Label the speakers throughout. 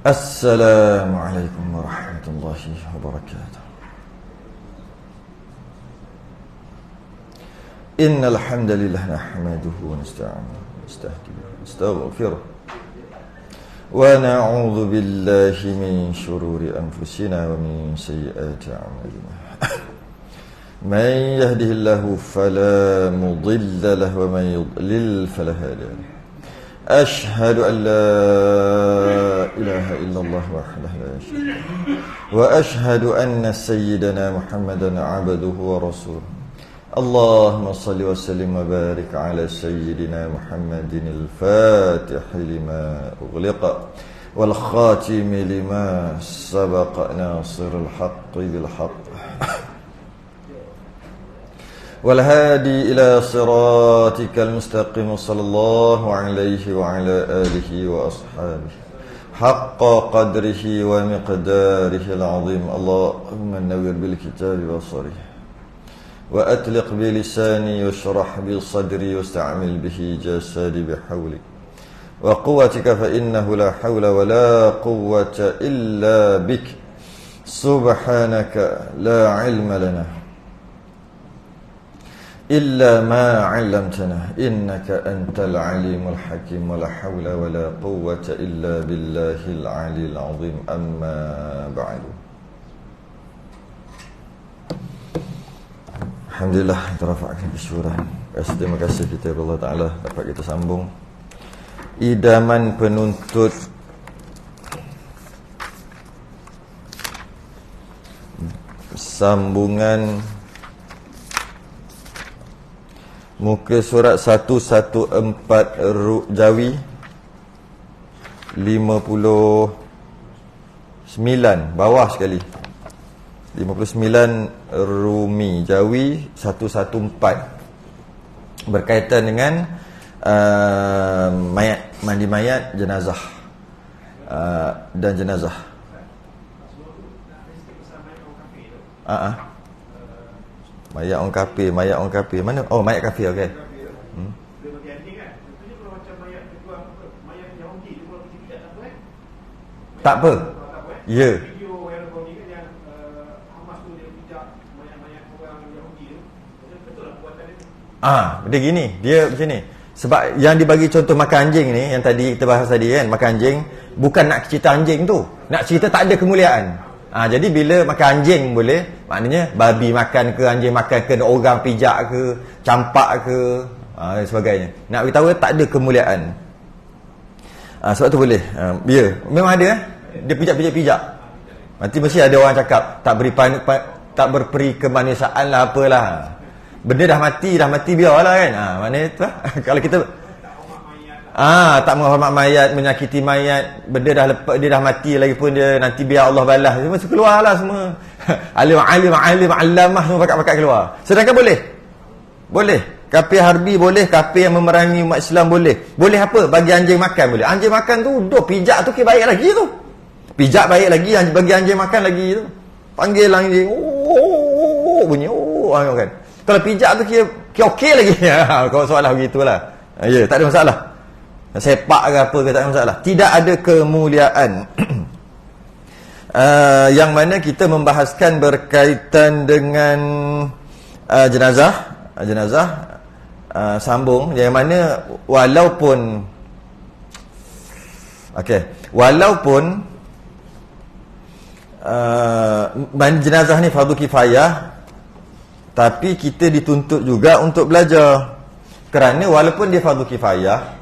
Speaker 1: Assalamualaikum warahmatullahi wabarakatuh. Innal hamdalillah nahmaduhu wa nasta'inuhu wa nastahdihi wa nastaghfiruh wa na'udzu billahi min shururi anfusina wa min sayyiati a'malina. Man yahdihillahu fala mudilla lahu wa man yudlil fala hadiya lahu. Ashhadu an la ilaha illallah wahdahu la syarika lahu wa ashhadu anna sayyidana Muhammadan 'abduhu wa rasuluh. Allahumma salli wa sallim wa barik ala sayyidina Muhammadin al-fatih lima ughliqa wal khatim lima sabaqa nasirul haqqi bil haqq والهادي إلى صراطك المستقيم صلى الله عليه وعلى آله وأصحابه حق قدره ومقداره العظيم. اللهم نور بالكتاب بصري وأطلق بلساني واشرح بصدري واستعمل به جسدي بحولك وقوتك فإنه لا حول ولا قوة إلا بك سبحانك لا علم لنا إلا ما علمتنا إنك أنت العليم الحكيم ولا حول ولا قوة إلا بالله العلي العظيم. أما بعد. Alhamdulillah, terafakkan kesyukuran. Terima kasih kita kepada Allah Ta'ala dapat kita sambung idaman penuntut sambungan muka surat 114 Jawi 59 bawah sekali 59 Rumi Jawi 114 berkaitan dengan mayat, mandi mayat, jenazah dan jenazah. Mayat orang kafir, mayat orang kafir. Mana? Oh, mayat kafir, okey. Tak apa. Ya. Dia gini, dia macam ni. Sebab yang dibagi contoh makan anjing ni, yang tadi kita bahas tadi kan, makan anjing, bukan nak cerita anjing tu. Nak cerita tak ada kemuliaan. Jadi bila makan anjing boleh, maknanya babi makan ke, anjing makan ke, orang pijak ke, campak ke, dan sebagainya. Nak beritahu tak ada kemuliaan. Sebab tu boleh. Ya, memang ada. Dia pijak. Nanti mesti ada orang cakap tak berperi kemanusiaan lah, apalah. Benda dah mati biarlah kan. Maknanya tu lah. Kalau kita tak menghormat mayat, menyakiti mayat, benda dah lepas, dia dah mati lagi pun dia nanti biar Allah balas. Dia mesti keluarlah semua. alim allamah semua pakat keluar. Sedangkan boleh. Kafir harbi boleh, kafir yang memerangi umat Islam boleh. Boleh apa? Bagi anjing makan boleh. Anjing makan tu, pijak tu baik lagi tu. Pijak baik lagi, bagi anjing makan lagi tu. Panggil anjing, bunyi, kan. Kalau pijak tu kira okey lagi. Kalau soalan begitulah. Ya, tak ada masalah. Sepak ke apa ke, tak ada masalah. Tidak ada kemuliaan. Yang mana kita membahaskan berkaitan dengan jenazah, sambung, yang mana walaupun jenazah ni fardu kifayah, tapi kita dituntut juga untuk belajar. Kerana walaupun dia fardu kifayah,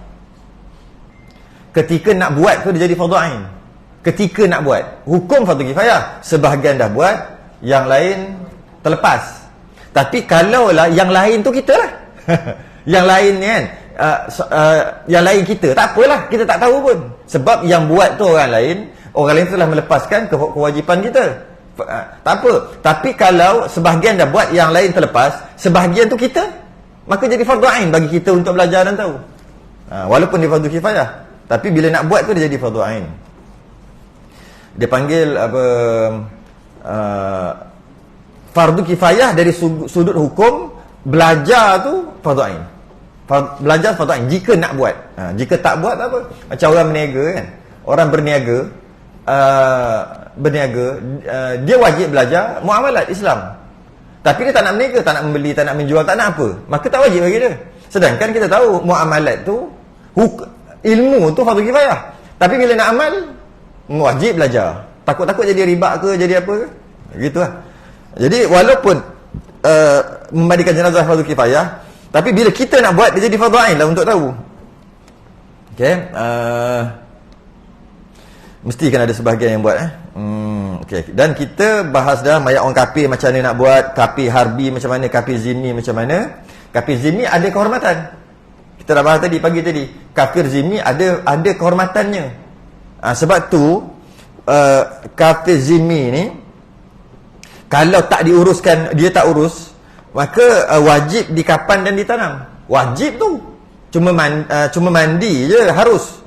Speaker 1: ketika nak buat tu dia jadi fardu ain. Ketika nak buat, hukum fardu kifayah, sebahagian dah buat, yang lain terlepas. Tapi kalaulah yang lain tu kita lah. Yang lain ni kan, yang lain kita, tak apalah, kita tak tahu pun. Sebab yang buat tu orang lain telah melepaskan kewajipan kita. Tak apa. Tapi kalau sebahagian dah buat, yang lain terlepas, sebahagian tu kita, maka jadi fardu ain bagi kita untuk belajar dan tahu. Walaupun dia fardu kifayah, tapi bila nak buat tu dia jadi fardu ain. Dia panggil fardu kifayah dari sudut hukum, belajar tu fardu ain. Belajar fardu ain jika nak buat. Jika tak buat, tak apa. Macam orang berniaga kan. Orang berniaga, berniaga, dia wajib belajar muamalat Islam. Tapi dia tak nak berniaga, tak nak membeli, tak nak menjual, tak nak apa, maka tak wajib bagi dia. Sedangkan kita tahu muamalat tu, ilmu tu fardu kifayah. Tapi bila nak amal, wajib belajar. Takut-takut jadi riba ke, jadi apa ke, gitulah. Jadi walaupun memandikan jenazah fardu kifayah, tapi bila kita nak buat, dia jadi fardu ain lah untuk tahu. Okey, mesti kan ada sebahagian yang buat okey. Dan kita bahas dah mayat orang kafir macam mana nak buat, kafir harbi macam mana, kafir zimmi macam mana. Kafir zimmi ada kehormatan. Kita dah bahas tadi, pagi tadi. Kafir zimmi ada kehormatannya. Sebab tu kafir zimmi ni, kalau tak diuruskan, dia tak urus, maka wajib dikapan dan ditanam. Wajib tu. Cuma mandi je harus.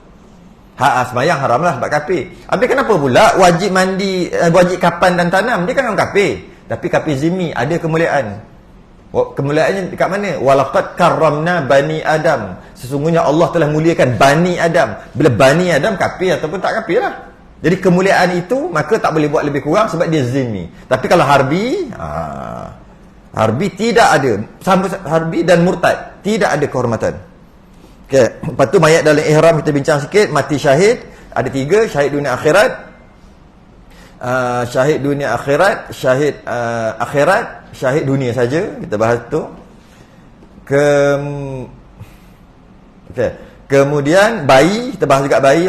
Speaker 1: Semayang haram lah sebab kafir. Habis kenapa pula wajib mandi, wajib kapan dan tanam? Dia kan orang kafir. Tapi kafir zimmi ada kemuliaan. Kemuliaannya dekat mana? Walaqad karramna bani Adam. Sesungguhnya Allah telah muliakan Bani Adam. Bila Bani Adam kafir ataupun tak kafir lah. Jadi kemuliaan itu, maka tak boleh buat lebih kurang sebab dia zimmi. Tapi kalau harbi, harbi tidak ada. Harbi dan murtad tidak ada kehormatan. Okay. Lepas tu mayat dalam ihram kita bincang sikit. Mati syahid ada 3, syahid dunia akhirat, syahid dunia akhirat, syahid akhirat, syahid dunia saja. Kita bahas tu. Okay. Kemudian bayi, kita bahas juga bayi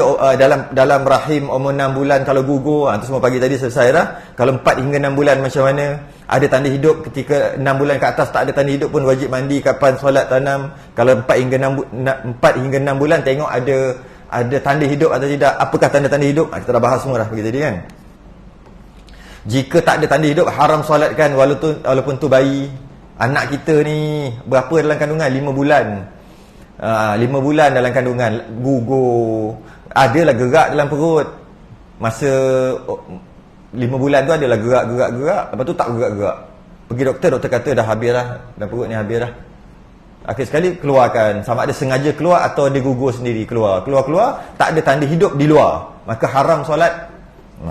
Speaker 1: dalam rahim umur 6 bulan kalau gugur. Itu semua pagi tadi selesai dah. Kalau 4 hingga 6 bulan macam mana? Ada tanda hidup. Ketika 6 bulan ke atas tak ada tanda hidup pun wajib mandi, kapan solat, tanam. Kalau 4 hingga 6 bulan tengok ada tanda hidup atau tidak. Apakah tanda-tanda hidup? Kita dah bahas semua dah pagi tadi kan. Jika tak ada tanda hidup, haram solatkan walaupun tu bayi. Anak kita ni berapa dalam kandungan? 5 bulan. 5 bulan dalam kandungan, gugur, adalah gerak dalam perut. Masa 5 bulan tu adalah gerak. Lepas tu tak gerak. Pergi doktor kata dah habis dah, dalam perut ni habis dah. Akhir sekali keluarkan, sama ada sengaja keluar atau dia gugur sendiri keluar, tak ada tanda hidup di luar, maka haram solat.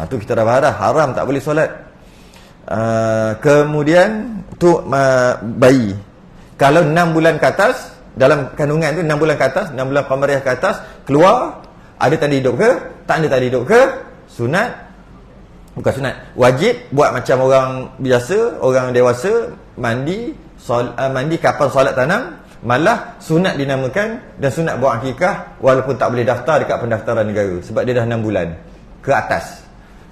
Speaker 1: Tu kita dah bahas dah, haram, tak boleh solat. Kemudian tu bayi kalau 6 bulan ke atas, dalam kandungan tu 6 bulan ke atas, 6 bulan pamariah ke atas, keluar, ada tanda hidup ke? Tak ada tanda hidup ke? Sunat? Bukan sunat, wajib buat macam orang biasa, orang dewasa, mandi kapan solat, tanam. Malah sunat dinamakan, dan sunat buat akikah walaupun tak boleh daftar dekat pendaftaran negara sebab dia dah 6 bulan ke atas.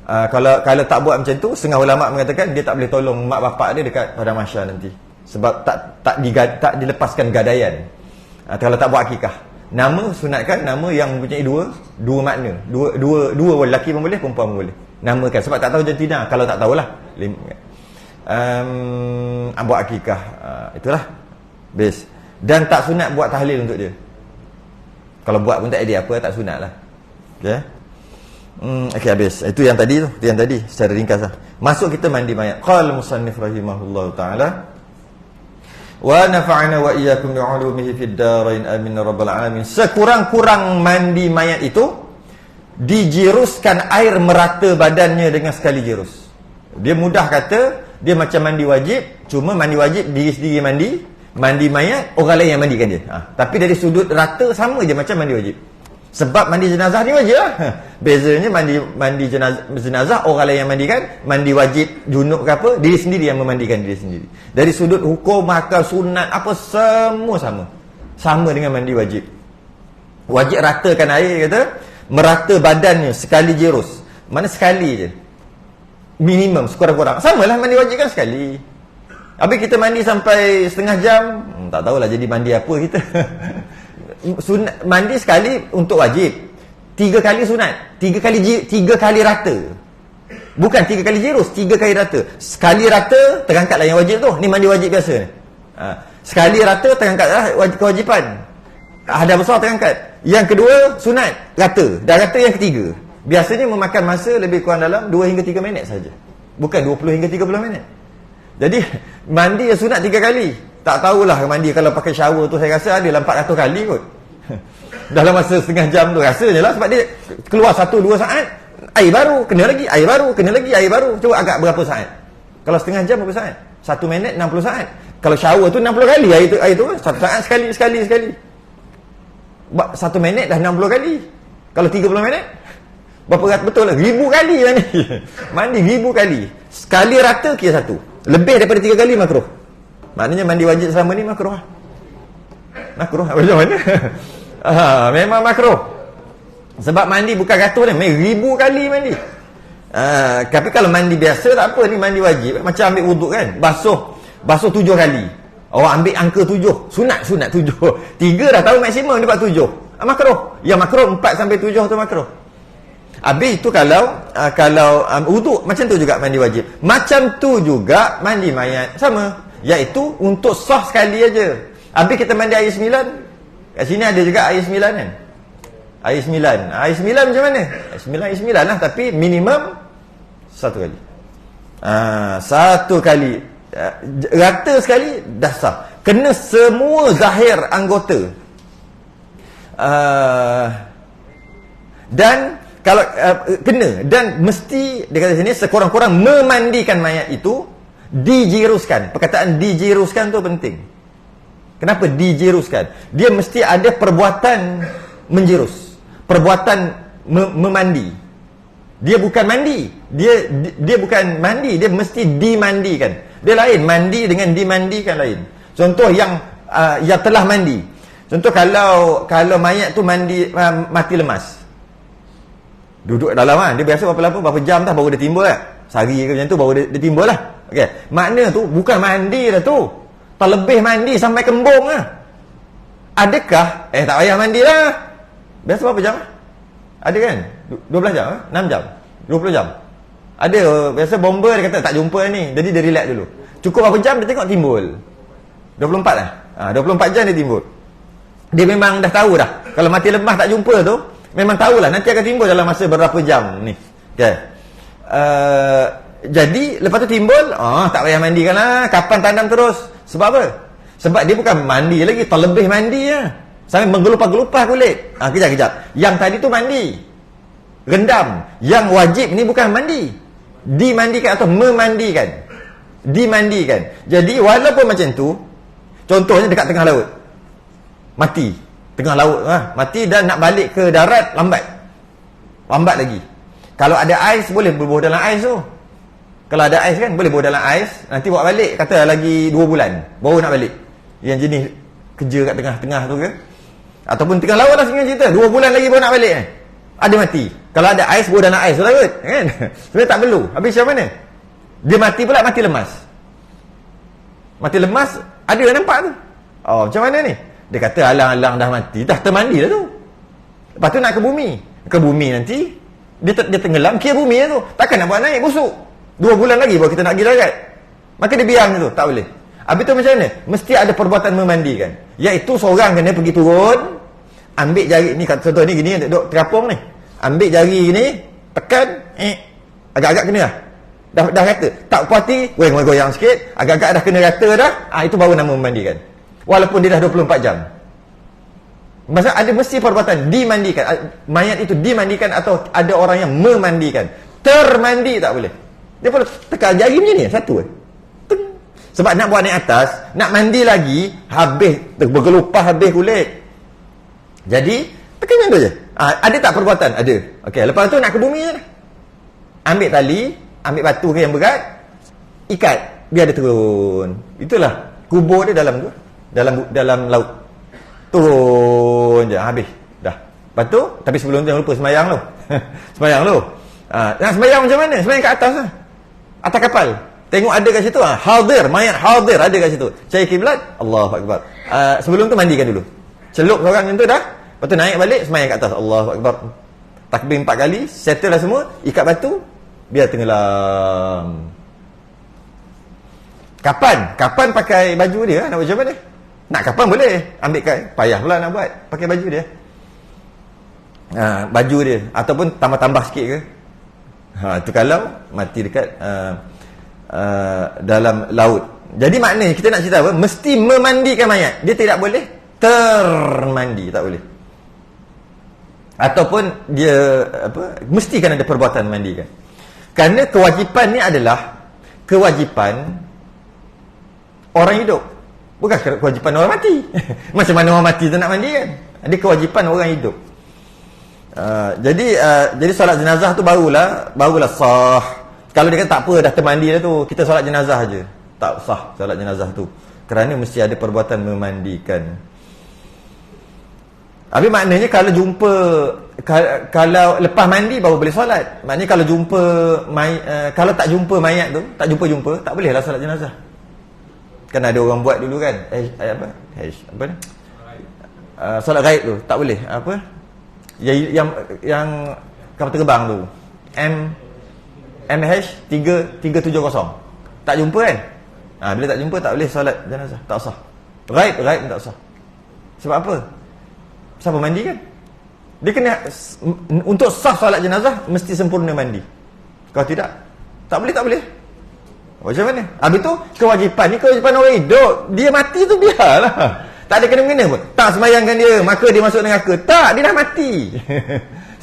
Speaker 1: Kalau tak buat macam tu, setengah ulama mengatakan dia tak boleh tolong mak bapak dia dekat pada mahsyar nanti sebab tak dilepaskan gadaian. Kalau tak buat akikah, nama sunatkan nama yang mempunyai dua makna, dua lelaki pun boleh, perempuan pun boleh namakan, sebab tak tahu jantina. Kalau tak tahulah buat akikah, itulah best. Dan tak sunat buat tahlil untuk dia. Kalau buat pun tak ada apa, tak sunat lah. Okay. Okey, habis. Itu yang tadi tu, secara ringkas lah. Masuk kita mandi mayat. Qala musannif rahimahullahu taala, wa nafa'ana wa iyyakum bi'ulumihi fid darain amin rabbal alamin. Sekurang-kurang mandi mayat itu dijiruskan air merata badannya dengan sekali jirus. Dia mudah kata, dia macam mandi wajib, cuma mandi wajib diri sendiri mandi mayat orang lain yang mandikan dia. Tapi dari sudut rata sama je macam mandi wajib. Sebab mandi jenazah ni wajib lah. Bezanya mandi jenazah orang lain yang mandikan, mandi wajib junub ke apa, diri sendiri yang memandikan diri sendiri. Dari sudut hukum, hakam, sunat, apa semua sama dengan mandi wajib. Wajib ratakan air, kata merata badannya sekali jirus. Mana sekali je, minimum sekurang-kurang. Samalah mandi wajib kan sekali. Habis kita mandi sampai setengah jam, tak tahulah jadi mandi apa kita. Sunat, mandi sekali untuk wajib, 3 kali sunat, 3 kali rata. Bukan 3 kali jirus, 3 kali rata. Sekali rata terangkatlah yang wajib tu. Ni mandi wajib biasa ni. Sekali rata terangkatlah kewajipan. Hadas besar terangkat. Yang kedua sunat rata. Dah rata yang ketiga. Biasanya memakan masa lebih kurang dalam 2 hingga 3 minit saja. Bukan 20 hingga 30 minit. Jadi mandi yang sunat 3 kali. Tak tahulah mandi kalau pakai shower tu, saya rasa adalah 400 kali kot. Dalam masa setengah jam tu rasanya lah, sebab dia keluar 1-2 saat air baru, kena lagi, air baru, kena lagi, air baru. Cuba agak berapa saat? Kalau setengah jam berapa saat? 1 minit 60 saat. Kalau shower tu 60 kali air tu 1 saat sekali. 1 minit dah 60 kali. Kalau 30 minit berapa ratus betul lah? 1000 kali mandi. Mandi 1000 kali. Sekali rata kira 1. Lebih daripada 3 kali makruh. Maknanya mandi wajib selama ni makruh lah. Makruh macam mana? Memang makruh. Sebab mandi bukan ratus ni, 1000 kali mandi. Tapi kalau mandi biasa tak apa, ni mandi wajib. Macam ambil wuduk kan, basuh 7 kali. Orang ambil angka 7, sunat 7. 3 dah tahu maksimum dia buat 7. Makruh. Yang makruh 4 sampai 7 tu makruh. Habis itu kalau wuduk macam tu juga mandi wajib. Macam tu juga mandi mayat sama, iaitu untuk sah sekali aja. Habis kita mandi air 9. Kat sini ada juga air 9 kan. Air 9 macam mana? Air 9 lah, tapi minimum 1 kali. 1 kali. Rata sekali dah sah. Kena semua zahir anggota. Dan kalau kena, dan mesti dia kata sini sekurang-kurang memandikan mayat itu dijiruskan. Perkataan dijiruskan tu penting. Kenapa dijiruskan? Dia mesti ada perbuatan menjirus, perbuatan memandi. Dia bukan mandi. Dia bukan mandi, dia mesti dimandikan. Dia lain, mandi dengan dimandikan lain. Contoh yang telah mandi. Contoh kalau mayat tu mati lemas. Duduk dalam dia biasa berapa jam dah baru dia timbul lah. Sehari ke macam tu baru dia timbul lah. Okey. Makna tu bukan mandi dah tu. Terlebih mandi sampai kembung lah. Adakah tak payah mandi lah. Biasa berapa jam? Ada kan? 12 jam, 6 jam, 20 jam. Ada biasa bomber dia kata tak jumpa ni. Jadi dia relax dulu. Cukup berapa jam dia tengok timbul. 24 lah. 24 jam dia timbul. Dia memang dah tahu dah. Kalau mati lemas tak jumpa tu, memang tahulah nanti akan timbul dalam masa berapa jam ni. Okey. Jadi lepas tu timbul, tak payah mandikan lah. Kapan tanam terus? Sebab apa? Sebab dia bukan mandi lagi, terlebih mandi lah. Sampai menggelupah-gelupah kulit. Kejap. Yang tadi tu mandi. Rendam. Yang wajib ni bukan mandi. Dimandikan atau memandikan. Dimandikan. Jadi walaupun macam tu, contohnya dekat tengah laut. Mati. Tengah laut mati dan nak balik ke darat lambat lagi. Kalau ada ais boleh berbuah dalam ais tu. Kalau ada ais kan boleh berbuah dalam ais, nanti bawa balik kata lagi 2 bulan baru nak balik. Yang jenis kerja kat tengah-tengah tu ke, ataupun tengah laut lah sebenarnya cerita 2 bulan lagi baru nak balik ada mati. Kalau ada ais berbuah dalam ais tu lah kot kan. Sebenarnya tak perlu. Habis macam mana dia mati pula? Mati lemas. Mati lemas ada yang nampak tu. Macam mana ni? Dia kata alang-alang dah mati, dah termandi dah tu. Lepas tu nak ke bumi. Ke bumi nanti dia tenggelam, kira bumi tu. Takkan nak buat naik busuk. 2 bulan lagi baru kita nak pergi darat. Maka dia biar macam tu, tak boleh. Habis tu macam mana? Mesti ada perbuatan memandikan. Iaitu seorang kena pergi turun, ambil jari ni, contoh ni gini, duduk terapung ni. Ambil jari ni, tekan, agak-agak kena lah. Dah rata. Tak puati, goyang-goyang sikit, agak-agak dah kena rata dah, itu baru nama memandikan. Walaupun dia dah 24 jam. Maksudnya ada mesti perbuatan dimandikan. Mayat itu dimandikan atau ada orang yang memandikan. Termandi tak boleh. Dia perlu tekan jari macam ni, satu sebab nak buat naik atas, nak mandi lagi, habis bergelupah, habis kulit. Jadi tekan macam tu je. Ada tak perbuatan? Ada. Okey, lepas tu nak ke bumi je. Ambil tali, ambil batu ke yang berat, ikat biar dia turun. Itulah kubur dia dalam tu, dalam laut. Turun je, habis dah. Lepas tu, tapi sebelum tu jangan lupa sembahyang tu. Sembahyang tu. Nak sembahyang macam mana? Sembahyang kat atas lah. Atas kapal. Tengok ada kat situ. Hadir, mayat hadir ada kat situ. Cari kiblat, Allahu Akbar. Sebelum tu mandikan dulu. Celup seorang macam tu dah. Lepas tu naik balik, sembahyang kat atas. Allahu Akbar. Takbir 4 kali, settle lah semua, ikat batu, biar tenggelam. Kapan pakai baju dia? Nak buat macam mana? Nak kapan boleh. Ambil payah pula nak buat. Pakai baju dia. Baju dia. Ataupun tambah-tambah sikit ke. Itu kalau mati dekat dalam laut. Jadi maknanya kita nak cerita apa? Mesti memandikan mayat. Dia tidak boleh termandi. Tak boleh. Ataupun dia mesti kan ada perbuatan mandikan. Kerana kewajipan ni adalah kewajipan orang hidup, bukan kewajipan orang mati. Macam mana orang mati tu nak mandi kan? Ada kewajipan orang hidup. Jadi solat jenazah tu barulah sah. Kalau dia kata tak apa dah termandi dah tu, kita solat jenazah aje, tak sah solat jenazah tu, kerana mesti ada perbuatan memandikan. Habis maknanya kalau lepas mandi baru boleh solat. Maknanya kalau jumpa kalau tak jumpa mayat tu, tak jumpa, tak boleh lah solat jenazah. Kan ada orang buat dulu kan, solat gaib tu tak boleh. Yang kapal terbang tu MH370 tak jumpa kan. Bila tak jumpa tak boleh solat jenazah, tak sah. Gaib tak sah. Sebab apa? Siapa mandi kan? Dia kena, untuk sah solat jenazah mesti sempurna mandi. Kalau tidak, tak boleh. Macam mana? Habis tu kewajipan ni kewajipan orang hidup. Dia mati tu biarlah, tak ada kena-mengena pun. Tak sembahyangkan dia, maka dia masuk neraka. Tak, dia dah mati.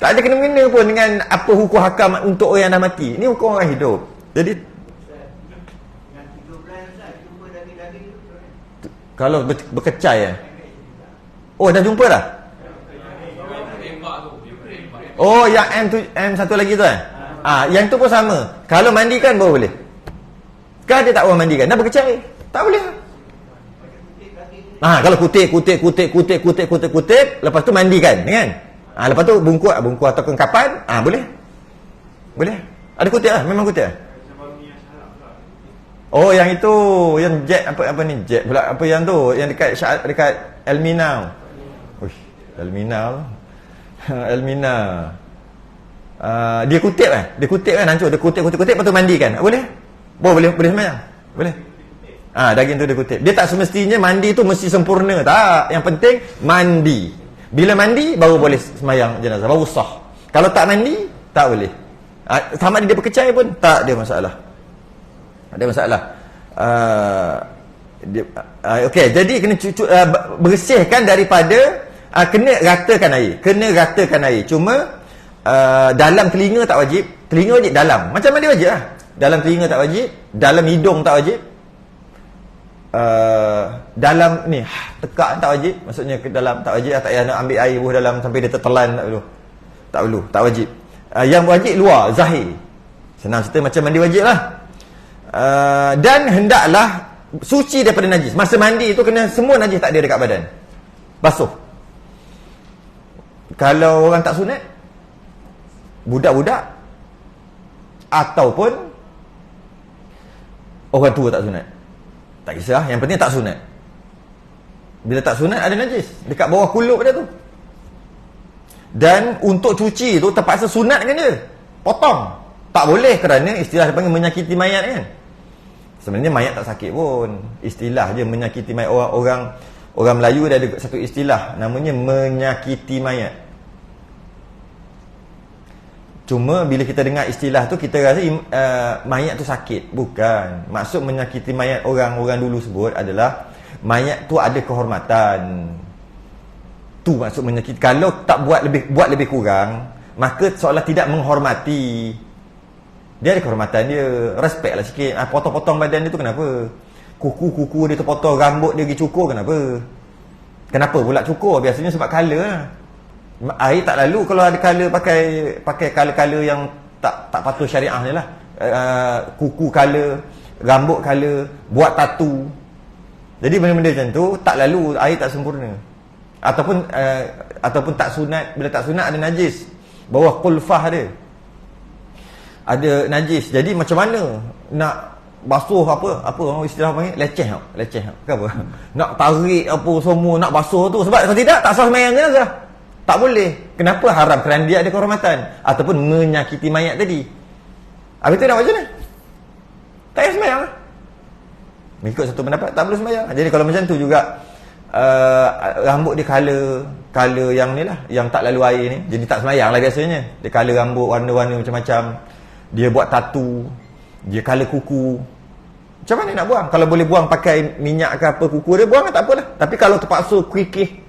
Speaker 1: Tak ada kena-mengena pun dengan apa hukum hakam untuk orang yang dah mati. Ini hukum orang hidup. Jadi kalau berkecai oh dah jumpa dah. Oh, yang M satu lagi tu kan? Yang tu pun sama. Kalau mandikan baru boleh. Sekarang dia tak orang mandikan, dah berkecai, tak boleh. Kalau kutip, lepas tu mandikan, kan? Lepas tu bungkus atau kapan, boleh. Ada kutip lah, memang kutip lah. Oh, yang itu, yang jet apa ni? Jet pula apa yang tu? Yang dekat Elmina. Elmina. Dia kutip kan hancur, dia kutip lepas tu mandikan. Boleh sembahyang. Boleh. Daging tu dia kutip. Dia tak semestinya mandi tu mesti sempurna, tak. Yang penting mandi. Bila mandi baru boleh sembahyang jenazah, baru sah. Kalau tak mandi tak boleh. Sama dia berkecai pun tak ada masalah. Okey, jadi kena bersihkan daripada kena ratakan air. Cuma dalam telinga tak wajib. Telinga wajib dalam. Macam mana dia wajib lah. Dalam telinga tak wajib, dalam hidung tak wajib. Dalam ni tekak tak wajib. Maksudnya ke dalam tak wajib, tak payah nak ambil air buah dalam sampai dia tertelan, tak perlu, tak wajib. Yang wajib luar, zahir. Senang cerita macam mandi wajib lah. Dan hendaklah suci daripada najis. Masa mandi tu kena semua najis tak ada dekat badan, basuh. Kalau orang tak sunat, budak-budak ataupun orang tua tak sunat, tak kisah, yang penting tak sunat. Bila tak sunat ada najis dekat bawah kulup dia tu. Dan untuk cuci tu terpaksa sunatkan dia, potong. Tak boleh kerana istilah dia panggil menyakiti mayat kan. Sebenarnya mayat tak sakit pun, istilah je menyakiti mayat. Orang Melayu dia ada satu istilah namanya menyakiti mayat. Cuma bila kita dengar istilah tu kita rasa mayat tu sakit. Bukan. Maksud menyakiti mayat orang dulu sebut adalah mayat tu ada kehormatan. Tu maksud menyakiti. Kalau tak buat lebih kurang, maka seolah tidak menghormati. Dia ada kehormatan dia, respect lah sikit. Potong-potong badan dia tu kenapa? Kuku dia tu potong, rambut dia pergi cukur, kenapa pula cukur? Biasanya sebab colour lah. Air tak lalu kalau ada colour, pakai colour-colour yang tak patut syariah ni lah. Kuku colour, rambut colour, buat tatu. Jadi benda-benda macam tu tak lalu, air tak sempurna. Ataupun tak sunat. Bila tak sunat ada najis bawah kulfah dia, ada najis. Jadi macam mana nak basuh apa orang istilah panggil leceh ke apa? Nak tarik apa semua, nak basuh tu. Sebab kalau tidak tak sah sembahyang jenazah. Tak boleh. Kenapa haram? Kerana dia ada kehormatan ataupun menyakiti mayat tadi. Habis tu nak macam mana? Tak payah sembahyang lah. Mengikut satu pendapat tak perlu sembahyang. Jadi kalau macam tu juga rambut dia color yang ni lah, yang tak lalu air ni, jadi tak sembahyang lah biasanya. Dia color rambut warna-warna macam-macam, dia buat tatu, dia color kuku. Macam mana nak buang? Kalau boleh buang pakai minyak ke apa kuku dia, buang tak apalah. Tapi kalau terpaksa kikih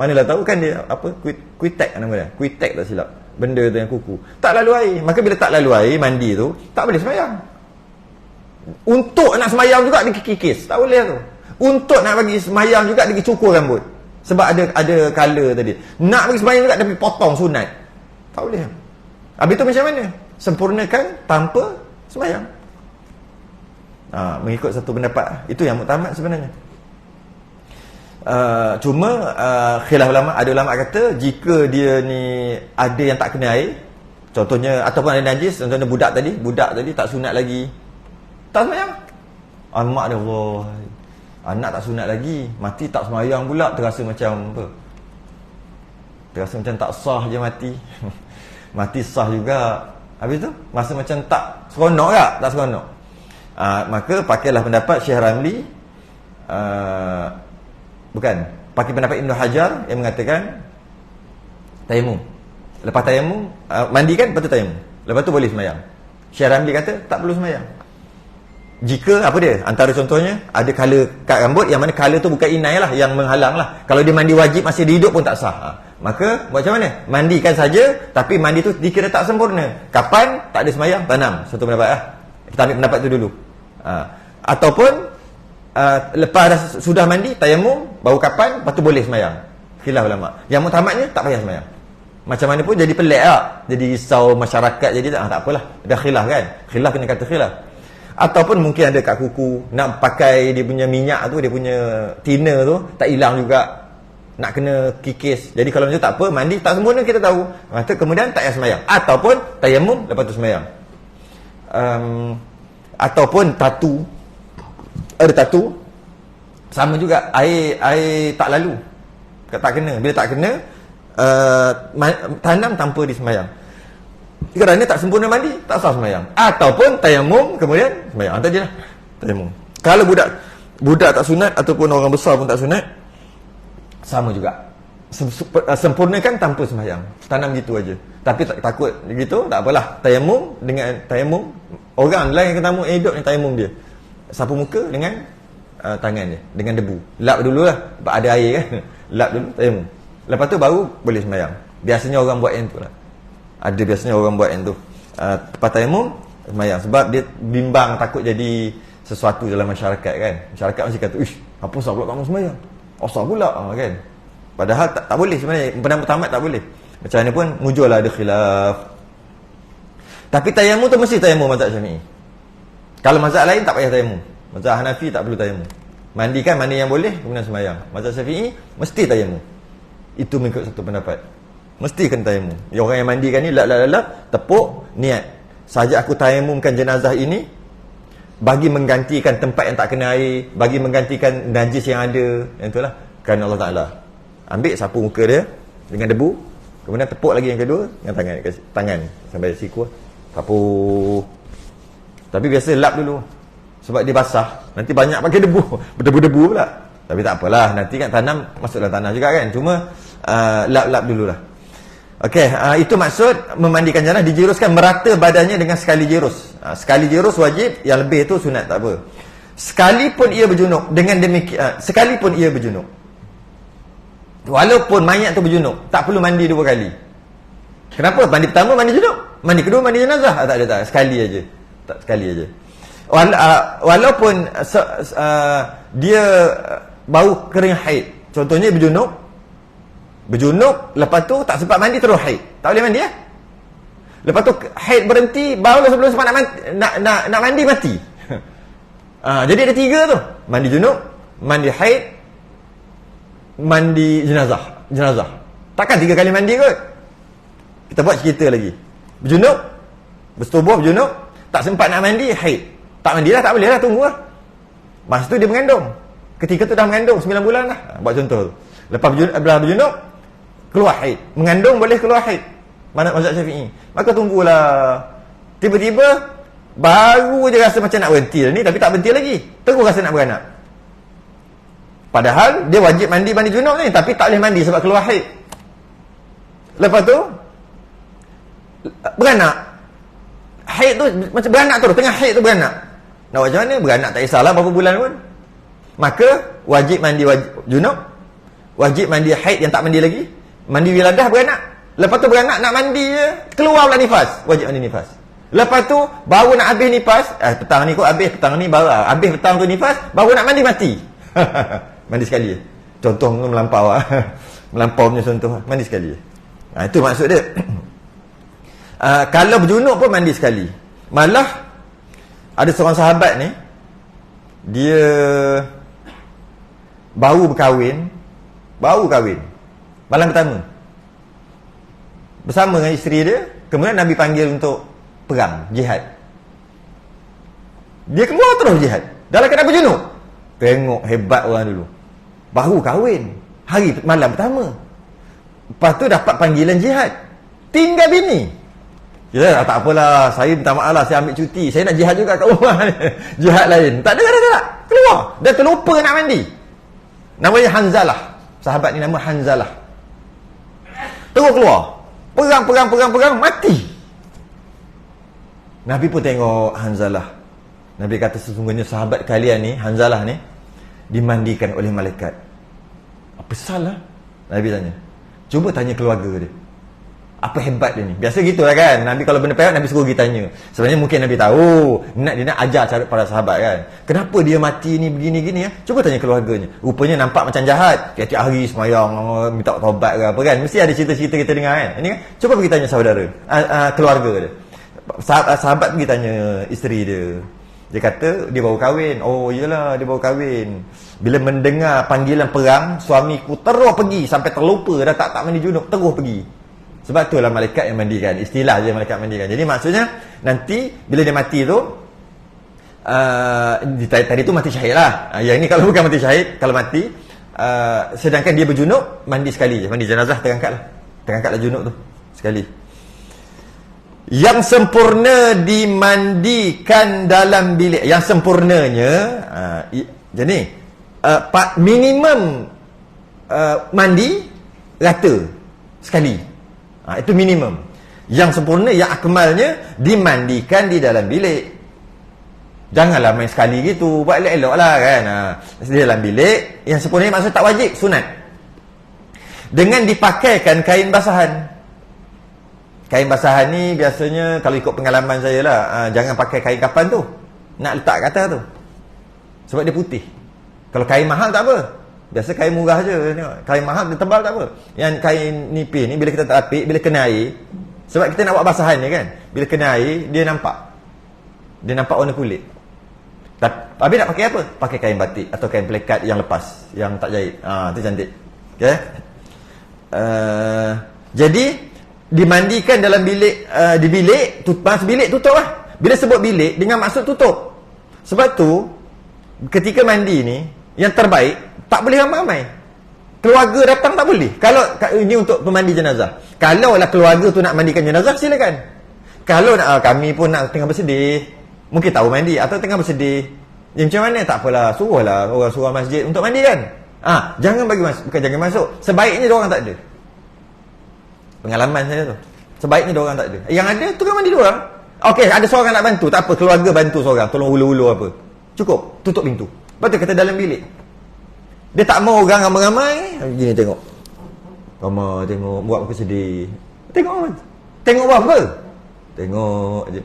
Speaker 1: Manalah tahu kan dia apa, kuitek nama dia. Kuitek tak silap. Benda tu yang kuku. Tak lalu air. Maka bila tak lalu air, mandi tu, tak boleh sembahyang. Untuk nak sembahyang juga dia kikis. Tak boleh tu. Untuk nak bagi sembahyang juga dia cukur rambut. Sebab ada color tadi. Nak bagi sembahyang juga tapi potong sunat. Tak boleh. Habis tu macam mana? Sempurnakan tanpa sembahyang. Mengikut satu pendapat. Itu yang muktamad sebenarnya. Cuma khilaf ulama, ada ulama kata jika dia ni ada yang tak kena air, contohnya ataupun ada najis, contohnya budak tadi tak sunat lagi, tak sembahyang. Mak dia, Allah, anak tak sunat lagi, mati tak sembahyang pula, terasa macam apa, terasa macam tak sah je mati. Mati sah juga. Habis tu masa macam tak seronok tak? Tak seronok. Maka pakailah pendapat Syekh Ramli, bukan, pakai pendapat Ibn Hajar yang mengatakan tayamum. Lepas tayamum, mandi kan, lepas tu tayamum, lepas tu boleh sembahyang. Syekh Ramli kata tak perlu sembahyang. Jika apa dia, antara contohnya ada color kat rambut, yang mana color tu bukan inai lah, yang menghalang lah. Kalau dia mandi wajib masih dia hidup pun tak sah. Maka buat macam mana? Mandikan saja, tapi mandi tu dikira tak sempurna. Kapan tak ada sembahyang, tanam. Satu pendapat lah. Kita ambil pendapat tu dulu. Ataupun lepas dah sudah mandi, tayamum, baru kapan, lepas tu boleh sembahyang. Khilaf ulama. Yang muktamadnya tak payah sembahyang. Macam mana pun jadi pelik tak? Jadi risau masyarakat, jadi tak apalah. Dah khilaf kan? Khilaf kena kata khilaf. Ataupun mungkin ada kat kuku, nak pakai dia punya minyak tu, dia punya thinner tu tak hilang juga, nak kena kikis. Jadi kalau macam tak apa, mandi tak sempurna kita tahu, maka kemudian tak payah sembahyang. Ataupun tayamum, lepas tu sembahyang. Ataupun tatu, ada tatu, sama juga, air tak lalu, tak kena. Bila tak kena, tanam tanpa disembahyang, kerana tak sempurna mandi, tak sah sembahyang. Ataupun tayamum, kemudian sembahyang. Tadi lah tayamum. Kalau budak tak sunat, ataupun orang besar pun tak sunat, sama juga, sempurnakan tanpa sembahyang, tanam gitu aja. Tapi takut gitu, tak apalah. Tayamum, dengan tayamum, orang lain yang ketemu hidup ni, tayamum dia sapu muka dengan tangan dia, dengan debu. Lap dulu lah, sebab ada air kan. Lap dulu, tayamum. Lepas tu baru boleh sembahyang. Biasanya orang buat yang tu lah. Ada biasanya orang buat yang tu. Lepas tayamum, sembahyang. Sebab dia bimbang, takut jadi sesuatu dalam masyarakat kan. Masyarakat mesti kata, ish, apa sah pula kamu sembahyang? Asal pula kan. Padahal tak boleh sebenarnya. Pendapat tamat tak boleh. Macam mana pun muncul ada khilaf. Tapi tayamum tu mesti tayamum mazhab Syafi'i. Kalau mazhab lain tak payah tayamum. Mazhab Hanafi tak perlu tayamum. Mandikan mandi yang boleh, kemudian sembahyang. Mazhab Syafi'i mesti tayamum. Itu mengikut satu pendapat. Mesti kena tayamum. Yang orang yang mandikan ni lap, tepuk, niat. Saja aku tayamumkan jenazah ini bagi menggantikan tempat yang tak kena air, bagi menggantikan najis yang ada, yang itulah, kerana Allah Ta'ala. Ambil sapu muka dia dengan debu, kemudian tepuk lagi yang kedua dengan tangan sampai siku, sapu. Tapi biasa lap dulu, sebab dia basah, nanti banyak pakai debu, berdebu-debu pula. Tapi tak apalah, nanti kan tanam masuk dalam tanah juga kan. Cuma lap-lap dululah. Okey, itu maksud memandikan jenazah, dijuruskan merata badannya dengan sekali jurus. Sekali jurus wajib, yang lebih tu sunat, tak apa. Sekalipun ia berjunub, dengan demikian, sekalipun ia berjunub, walaupun mayat tu berjunub, tak perlu mandi dua kali. Kenapa? Mandi pertama mandi junub, mandi kedua mandi jenazah. Tak ada, tak, sekali aja. Tak, sekali aja. Walaupun dia bau kering haid, contohnya berjunub, lepas tu tak sempat mandi terus haid, tak boleh mandi ya. Lepas tu haid berhenti, baru sebelum sempat nak mandi mati. Jadi ada tiga tu, mandi junub, mandi haid, mandi jenazah. Takkan tiga kali mandi kot. Kita buat cerita lagi. Berjunub, bersetubuh berjunub, tak sempat nak mandi, haid. Tak mandilah, tak boleh lah, tunggu lah. Masa tu dia mengandung. Ketika tu dah mengandung 9 bulan lah. Buat contoh tu. Lepas berjunub, keluar haid. Mengandung boleh keluar haid. Mana mazhab Syafi'i. Maka tunggulah. Tiba-tiba baru je rasa macam nak berhenti ni, tapi tak berhenti lagi. Terus rasa nak beranak. Padahal dia wajib mandi junub ni, tapi tak boleh mandi sebab keluar haid. Lepas tu beranak. Haid tu macam beranak terus, tengah haid tu beranak. Nak buat macam mana? Beranak tak kisahlah berapa bulan pun. Maka wajib mandi junub, Wajib mandi haid yang tak mandi lagi. Mandi wiladah beranak. Lepas tu beranak nak mandi je, keluar pula nifas. Wajib mandi nifas. Lepas tu baru nak habis nifas, petang ni kot habis, petang ni baru habis petang tu nifas, baru nak mandi mati. Mandi sekali. Contoh tu melampau. Melampau punya contoh. Mandi sekali. Itu maksud dia. Kalau berjunuk pun mandi sekali. Malah ada seorang sahabat ni, dia baru kahwin malam pertama bersama dengan isteri dia. Kemudian Nabi panggil untuk perang, jihad. Dia keluar terus jihad dalam keadaan berjunuk. Tengok hebat orang dulu, baru kahwin hari malam pertama, lepas tu dapat panggilan jihad, tinggal bini. Ya, tak apalah, saya minta maaf lah, saya ambil cuti, saya nak jihad juga kat rumah. Jihad lain. Tak. Keluar. Dia terlupa nak mandi. Namanya Hanzalah. Sahabat ni nama Hanzalah. Terus keluar. Perang, mati. Nabi pun tengok Hanzalah. Nabi kata sesungguhnya sahabat kalian ni, Hanzalah ni, dimandikan oleh malaikat. Apa salah? Nabi tanya. Cuba tanya keluarga dia. Apa hebat dia ni? Biasa gitu lah kan. Nabi kalau benda perak, Nabi suruh pergi tanya. Sebenarnya mungkin Nabi tahu. Dia nak ajar cara para sahabat kan. Kenapa dia mati ni begini-gini ya? Cuba tanya keluarganya. Rupanya nampak macam jahat. Tiap-tiap hari semayang, minta taubat ke apa kan. Mesti ada cerita-cerita kita dengar kan. Ini kan. Cuba pergi tanya saudara. Keluarga dia. Sahabat pergi tanya isteri dia. Dia kata dia baru kahwin. Oh iyalah, dia baru kahwin. Bila mendengar panggilan perang, suamiku terus pergi. Sampai terlupa dah tak mandi junub. Terus pergi. Sebab itulah malaikat yang mandikan. Istilah je malaikat mandikan. Jadi maksudnya nanti bila dia mati tu, tadi tu mati syahid lah. Yang ini kalau bukan mati syahid, kalau mati sedangkan dia berjunub, mandi sekali je. Mandi jenazah, terangkatlah junub tu sekali. Yang sempurna dimandikan dalam bilik. Yang sempurnanya jadi minimum mandi rata sekali. Itu minimum. Yang sempurna, yang akmalnya dimandikan di dalam bilik. Janganlah main sekali gitu. Buat elok-elok lah kan. Di dalam bilik. Yang sempurna maksud tak wajib, sunat. Dengan dipakaikan kain basahan. Kain basahan ni biasanya kalau ikut pengalaman saya lah, jangan pakai kain kapan tu. Nak letak kat atas tu. Sebab dia putih. Kalau kain mahal tak apa. Biasa kain murah je. Kain mahal dia tebal tak apa. Yang kain nipis ni bila kita tak apik, bila kena air, sebab kita nak buat basahan ni kan, bila kena air dia nampak warna kulit. Habis nak pakai apa? Pakai kain batik atau kain pelekat yang lepas, yang tak jahit. Tu cantik. Okay? Jadi dimandikan dalam bilik, di bilik, masa bilik tutup lah. Bila sebut bilik dengan maksud tutup. Sebab tu ketika mandi ni yang terbaik tak boleh ramai-ramai. Keluarga datang tak boleh. Kalau ini untuk pemandi jenazah. Kalau lah keluarga tu nak mandikan jenazah, silakan. Kalau nak, kami pun nak tengah bersedih, mungkin tahu mandi atau tengah bersedih. Ya, macam mana? Tak apalah, suruhlah orang surah masjid untuk mandi kan. Jangan bagi masuk, bukan jangan masuk. Sebaiknya dia orang tak ada. Pengalaman saya tu. Sebaiknya dia orang tak ada. Yang ada tu kan mandi dia orang. Okey, ada seorang nak bantu, tak apa, keluarga bantu seorang, tolong ulu-ulu apa. Cukup, tutup pintu. Betul kata dalam bilik. Dia tak mau orang ramai-ramai. Gini tengok. Ramai tengok, buat muka sedih. Tengok buat apa? Tengok je.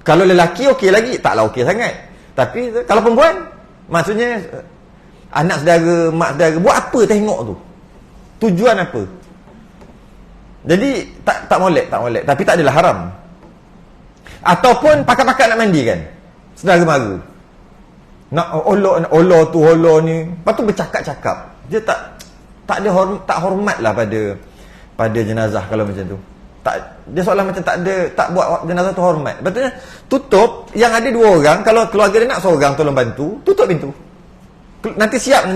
Speaker 1: Kalau lelaki okey lagi, taklah okey sangat. Tapi kalau perempuan, maksudnya anak saudara, mak saudara, buat apa tengok tu? Tujuan apa? Jadi tak molek. Tapi tak adalah haram. Ataupun pakat-pakat nak mandi kan, saudara mara nak olor tu olor ni, lepas tu bercakap-cakap. Dia tak ada hormat lah pada jenazah kalau macam tu. Dia seolah macam tak buat jenazah tu hormat. Betulnya tutup, yang ada dua orang. Kalau keluarga dia nak seorang tolong bantu, tutup pintu. Nanti siap,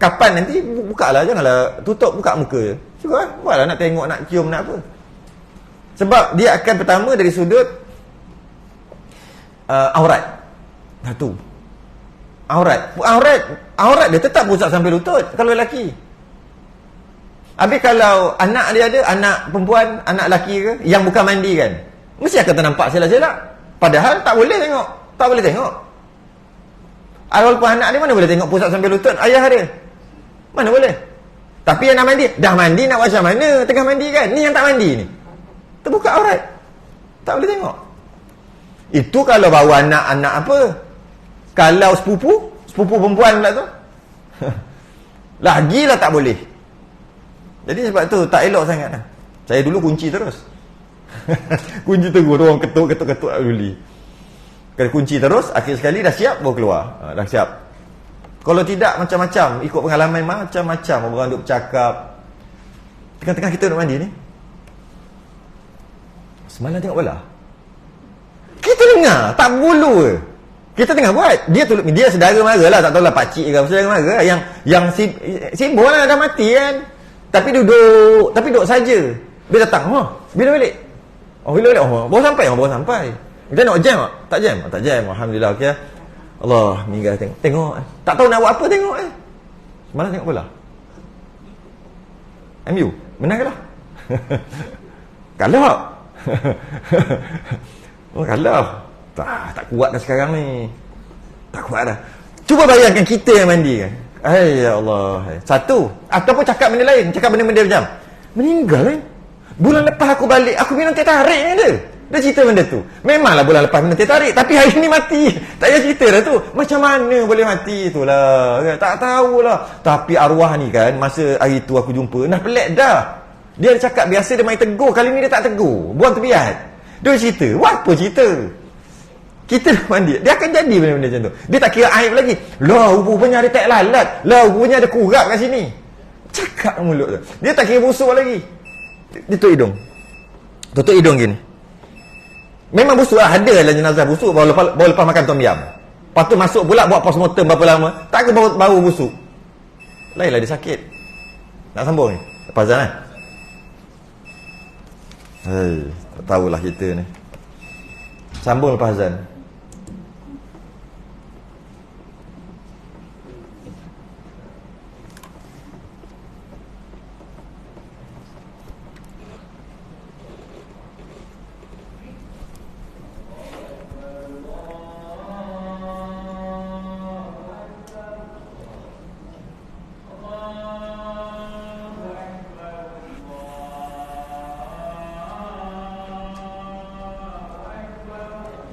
Speaker 1: kapan nanti buka lah. Janganlah tutup, buka muka. Cuba buatlah, nak tengok, nak cium, nak apa. Sebab dia akan pertama dari sudut aurat. Satu, aurat dia tetap pusat sampai lutut kalau lelaki. Habis kalau anak dia ada, anak perempuan, anak lelaki ke, yang bukan mandi kan, mesti akan ternampak selak-selak. Padahal tak boleh tengok. Walaupun anak dia mana boleh tengok pusat sampai lutut ayah dia. Mana boleh. Tapi yang nak mandi, dah mandi nak macam mana? Tengah mandi kan? Ni yang tak mandi ni. Terbuka aurat. Tak boleh tengok. Itu kalau bawa anak-anak apa? Kalau sepupu perempuan pula tu. Lagilah tak boleh. Jadi sebab tu tak elok sangat lah. Saya dulu kunci terus. Kunci terus, orang ketuk dulu. Kalau kunci terus, akhir sekali dah siap baru keluar. Dah siap. Kalau tidak macam-macam, ikut pengalaman macam-macam orang duk bercakap. Tengah-tengah kita duk mandi ni. Semalam tengok bola. Kita dengar, tak bulu ke. Kita tengah buat. Dia saudara mara lah, tak tahulah pakcik ke apa, saudara mara yang sibuk lah, dah mati kan. Tapi duduk saja. Dia datang, bila balik? Bila balik? Baru sampai. Kita nak jam tak? Tak jam? Tak jam. Alhamdulillah, okey. Allah, meninggal tengok. Tak tahu nak buat apa tengok Semalam tengok bola. MU menang kalah. Kalah. Kalah. Tak kuat dah sekarang ni. Tak kuat dah. Cuba bayangkan kita yang mandi kan. Ya Allah. Satu, ataupun cakap benda lain, cakap benda-benda macam meninggal kan. Bulan lepas aku balik, aku minum teh tarik ni dia. Dia cerita benda tu. Memanglah bulan lepas minum teh tarik, tapi hari ni mati. Tak payah cerita dah tu. Macam mana boleh mati itulah. Tak tahulah. Tapi arwah ni kan, masa hari tu aku jumpa, dah pelik dah. Dia cakap biasa dia main tegur, kali ni dia tak tegur. Buang tebiat. Dia cerita. Apa cerita? Kita dah mandi. Dia akan jadi benda-benda macam tu. Dia tak kira aib lagi. Lah, rupanya ada tak lalat. Lah, rupanya ada kurap kat sini. Cakap mulut tu. Dia tak kira busuk lagi. Dia tutup hidung. Tutup hidung gini. Memang busuk lah. Ada lah jenazah busuk baru lepas makan tom yam. Lepas tu masuk pula buat postmortem berapa lama. Tak ke baru busuk. Lainlah dia sakit. Nak sambung ni? Lepas azan tak tahulah kita ni. Sambung lepas azan.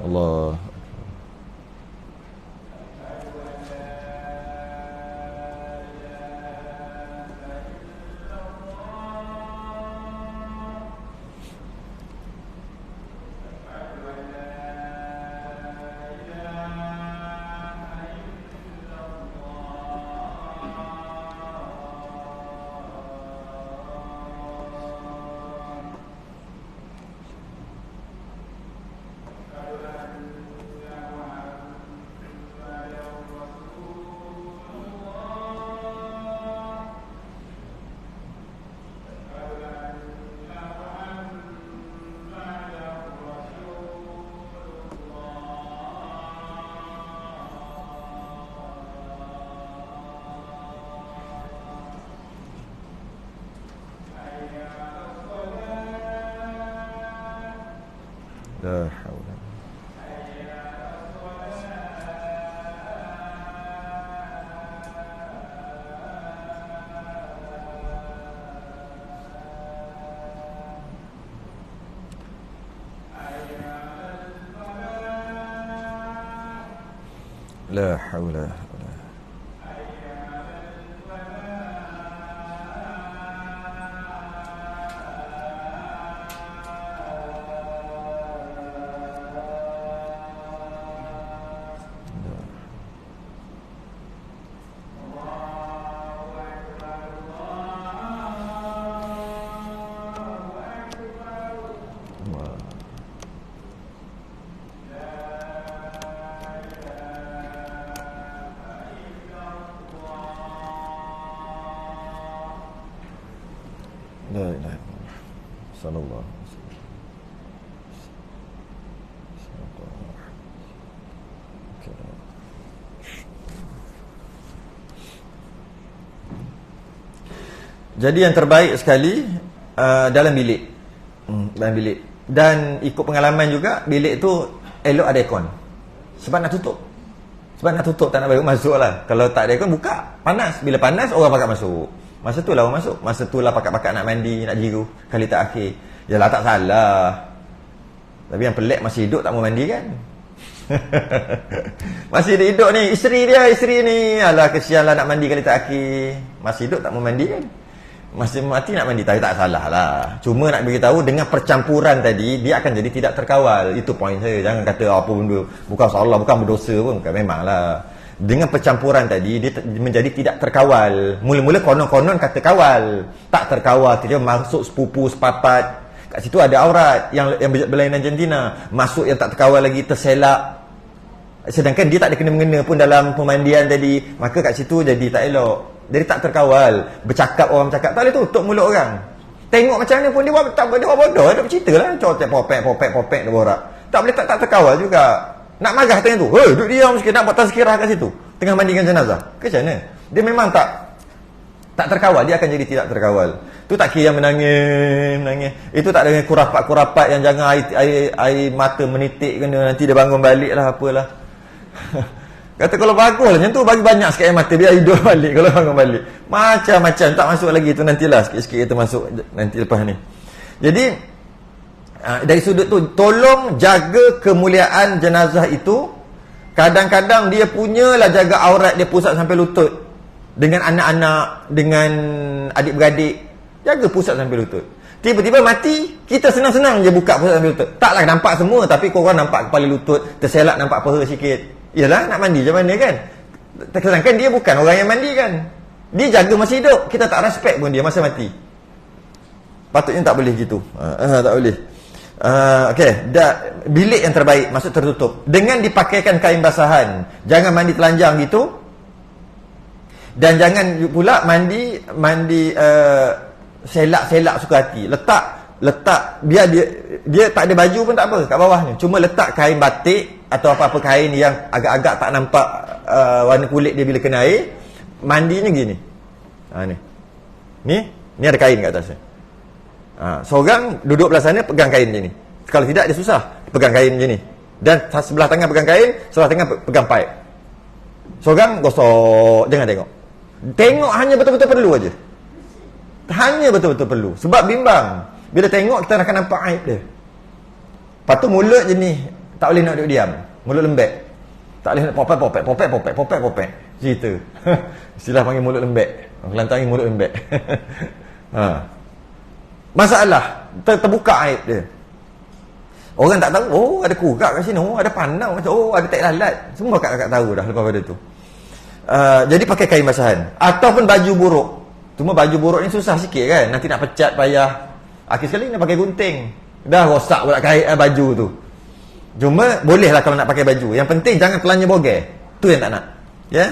Speaker 1: Allah. La haula. La haula. La ilaha illallah. Sallallahu alaihi wasallam. Jadi yang terbaik sekali dalam bilik. Dalam bilik. Dan ikut pengalaman juga, bilik tu elok ada aircon. Sebab nak tutup. Sebab nak tutup, tak nak bagi masuk lah. Kalau tak ada aircon, buka. Panas. Bila panas, orang pakai masuk. Masa tu lah orang masuk. Masa tu lah pakat-pakat nak mandi, nak jiru kali terakhir. Yalah, tak salah. Tapi yang pelik masih hidup tak mau mandi kan. Masih hidup ni, isteri ni, alah kesian lah nak mandi kali terakhir. Masih hidup tak mau mandi kan. Masih mati nak mandi, tapi tak salah lah. Cuma nak beritahu dengan percampuran tadi, dia akan jadi tidak terkawal. Itu poin saya. Jangan kata apa benda bukan salah, bukan berdosa pun, bukan, memanglah. Dengan percampuran tadi, dia menjadi tidak terkawal. Mula-mula konon-konon kata kawal, tak terkawal. Dia masuk sepupu, sepapat. Kat situ ada aurat yang berlainan jantina. Masuk yang tak terkawal lagi, terselak. Sedangkan dia tak ada kena-mengena pun dalam pemandian tadi. Maka kat situ jadi tak elok. Jadi tak terkawal. Bercakap, orang bercakap, tak boleh tutup mulut orang. Tengok macam mana pun dia buat, tak, dia buat bodoh. Dia bercerita lah. Cotek popek dia borak. Tak boleh, tak terkawal juga. Nak marah tengah tu, duduk diam sikit, nak buat tazkirah kat situ tengah mandikan jenazah. Ke macam mana? Dia memang tak terkawal. Dia akan jadi tidak terkawal. Tu tak kira yang menangis. Itu tak ada kurapat-kurapat yang jangan air mata menitik kena, nanti dia bangun balik lah, apalah. Kata kalau bagus lah macam tu, bagi banyak sikit air mata biar hidup balik kalau bangun balik. Macam-macam, tak masuk lagi tu, nantilah sikit-sikit kita masuk nanti lepas ni. Jadi dari sudut tu, tolong jaga kemuliaan jenazah itu. Kadang-kadang dia punyalah jaga aurat dia pusat sampai lutut. Dengan anak-anak, dengan adik-beradik, jaga pusat sampai lutut. Tiba-tiba mati, kita senang-senang je buka pusat sampai lutut. Taklah nampak semua, tapi korang nampak kepala lutut, terselak nampak paha sikit. Yalah, nak mandi macam mana kan? Sedangkan dia bukan orang yang mandi kan. Dia jaga masa hidup, kita tak respect pun dia masa mati. Patutnya tak boleh gitu. Tak boleh. Okey, bilik yang terbaik, maksud tertutup, dengan dipakaikan kain basahan. Jangan mandi telanjang gitu. Dan jangan pula mandi selak-selak suka hati. Letak biar dia tak ada baju pun tak apa kat bawahnya. Cuma letak kain batik atau apa-apa kain yang agak-agak tak nampak warna kulit dia bila kena air. Mandinya gini. Ni ada kain kat atasnya. Seorang duduk belah sana pegang kain macam ni. Kalau tidak dia susah, pegang kain macam ni. Dan sebelah tangan pegang kain, sebelah tangan pegang pipe. Seorang gosok, jangan tengok. Tengok hanya betul-betul perlu aja. Hanya betul-betul perlu. Sebab bimbang. Bila tengok kita akan nampak aib dia. Lepas tu mulut je ni tak boleh nak duduk diam. Mulut lembek. Tak boleh nak popek. Cerita. Istilah panggil mulut lembek. Kelantan panggil mulut lembek. Masalah terbuka aib dia. Orang tak tahu, oh ada kurak kat sini, oh ada panau, oh ada tai lalat. Semua kakak tahu dah lepas pada tu. Jadi pakai kain basahan ataupun baju buruk. Cuma baju buruk ni susah sikit kan, nanti nak pecat payah. Akhir sekali nak pakai gunting. Dah rosak pula kain baju tu. Cuma bolehlah kalau nak pakai baju. Yang penting jangan telanjang bogel. Tu yang tak nak. Ya.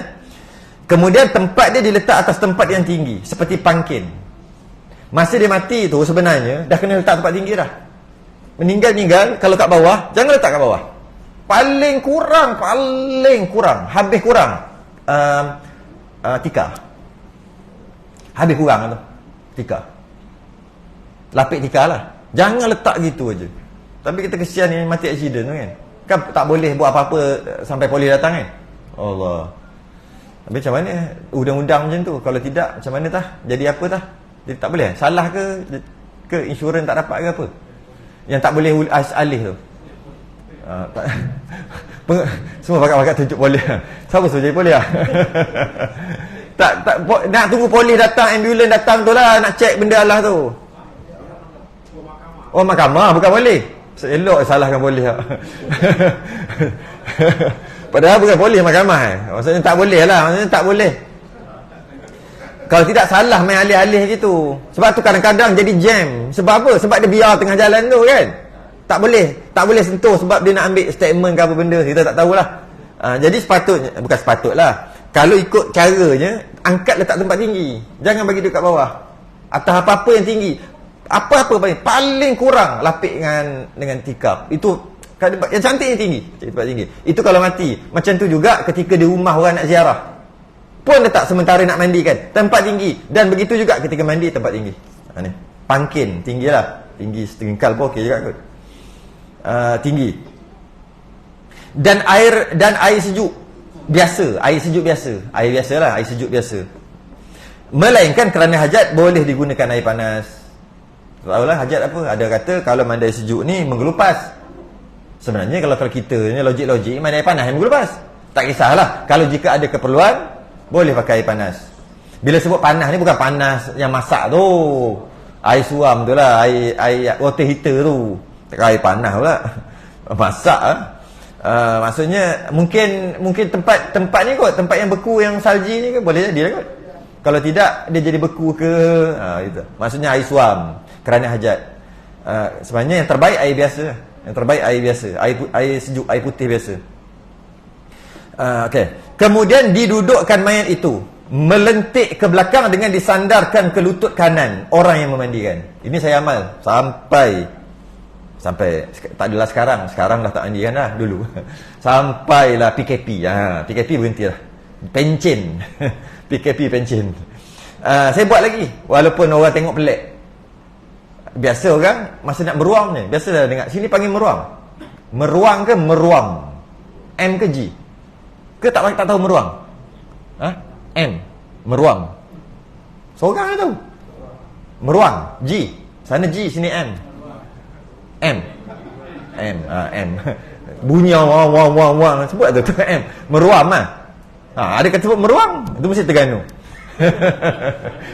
Speaker 1: Kemudian tempat dia diletak atas tempat yang tinggi seperti pangkin. Masa dia mati tu sebenarnya dah kena letak tempat tinggi dah. Meninggal kalau kat bawah, jangan letak kat bawah. Paling kurang habis kurang tikar. Habis kurang tu tikar. Lapik tikar lah. Jangan letak gitu aja. Tapi kita kesian ni mati accident tu kan. Kan tak boleh buat apa-apa sampai polis datang kan. Allah. Tapi macam mana undang-undang macam tu? Kalau tidak macam mana tah? Jadi apa tah? Jadi tak boleh. Salah ke insurans tak dapat ke apa? Yang tak boleh alih tu. Semua pakat-pakat tunjuk polis. Siapa suruh jadi polis? tak nak tunggu polis datang, ambulans datang tu lah nak cek benda Allah tu. Oh mahkamah bukan polis. Elok salahkan polis. Padahal bukan polis mahkamah. Maksudnya tak boleh lah. Maksudnya tak boleh. Kalau tidak salah main alih-alih gitu. Sebab tu kadang-kadang jadi jam. Sebab apa? Sebab dia biar tengah jalan tu kan. Tak boleh sentuh sebab dia nak ambil statement ke apa benda. Kita tak tahulah. Jadi sepatutnya, bukan sepatutlah. Kalau ikut caranya, angkat letak tempat tinggi. Jangan bagi dia kat bawah. Atas apa-apa yang tinggi. Apa-apa paling kurang lapik dengan tikar. Itu yang cantik yang tinggi. Tempat tinggi. Itu kalau mati. Macam tu juga ketika di rumah orang nak ziarah. Pun letak sementara nak mandi kan, tempat tinggi. Dan begitu juga ketika mandi tempat tinggi. Ni pangkin tinggi lah, tinggi setingkal pun okey juga kot. Tinggi. Dan air sejuk biasa, air biasa lah, air sejuk biasa. Melainkan kerana hajat boleh digunakan air panas. Tahulah hajat apa? Ada kata kalau mandi air sejuk ni menggelupas. Sebenarnya kalau kita ni logik-logik, mandi air panas yang menggelupas. Tak kisahlah. Kalau jika ada keperluan, boleh pakai air panas. Bila sebut panas ni bukan panas yang masak tu. Air suam tu lah, air water heater tu. Tak air panas pula. Masak lah. Maksudnya mungkin tempat ni kot, tempat yang beku yang salji ni ke boleh jadi lah kot. Kalau tidak dia jadi beku ke, gitu. Maksudnya air suam kerana hajat. Sebenarnya yang terbaik air biasa. Yang terbaik air biasa, air sejuk, air putih biasa. Okey. Kemudian didudukkan mayat itu melentik ke belakang dengan disandarkan ke lutut kanan orang yang memandikan. Ini saya amal sampai tak adalah sekarang dah tak mandikan dah dulu. Sampailah PKP. PKP berhentilah. Pencen. PKP pencen. Saya buat lagi walaupun orang tengok pelik. Biasa orang masa nak meruang ni, biasa dah dengar sini panggil meruang. Meruang ke meruang? M ke G? Ke tak tahu meruang? M. Meruang. Seorang je tahu. Meruang. G. Sana G, sini M. M. Bunyi wang sebut tu M. Meruam lah. Ada kata sebut meruang, itu mesti Terengganu.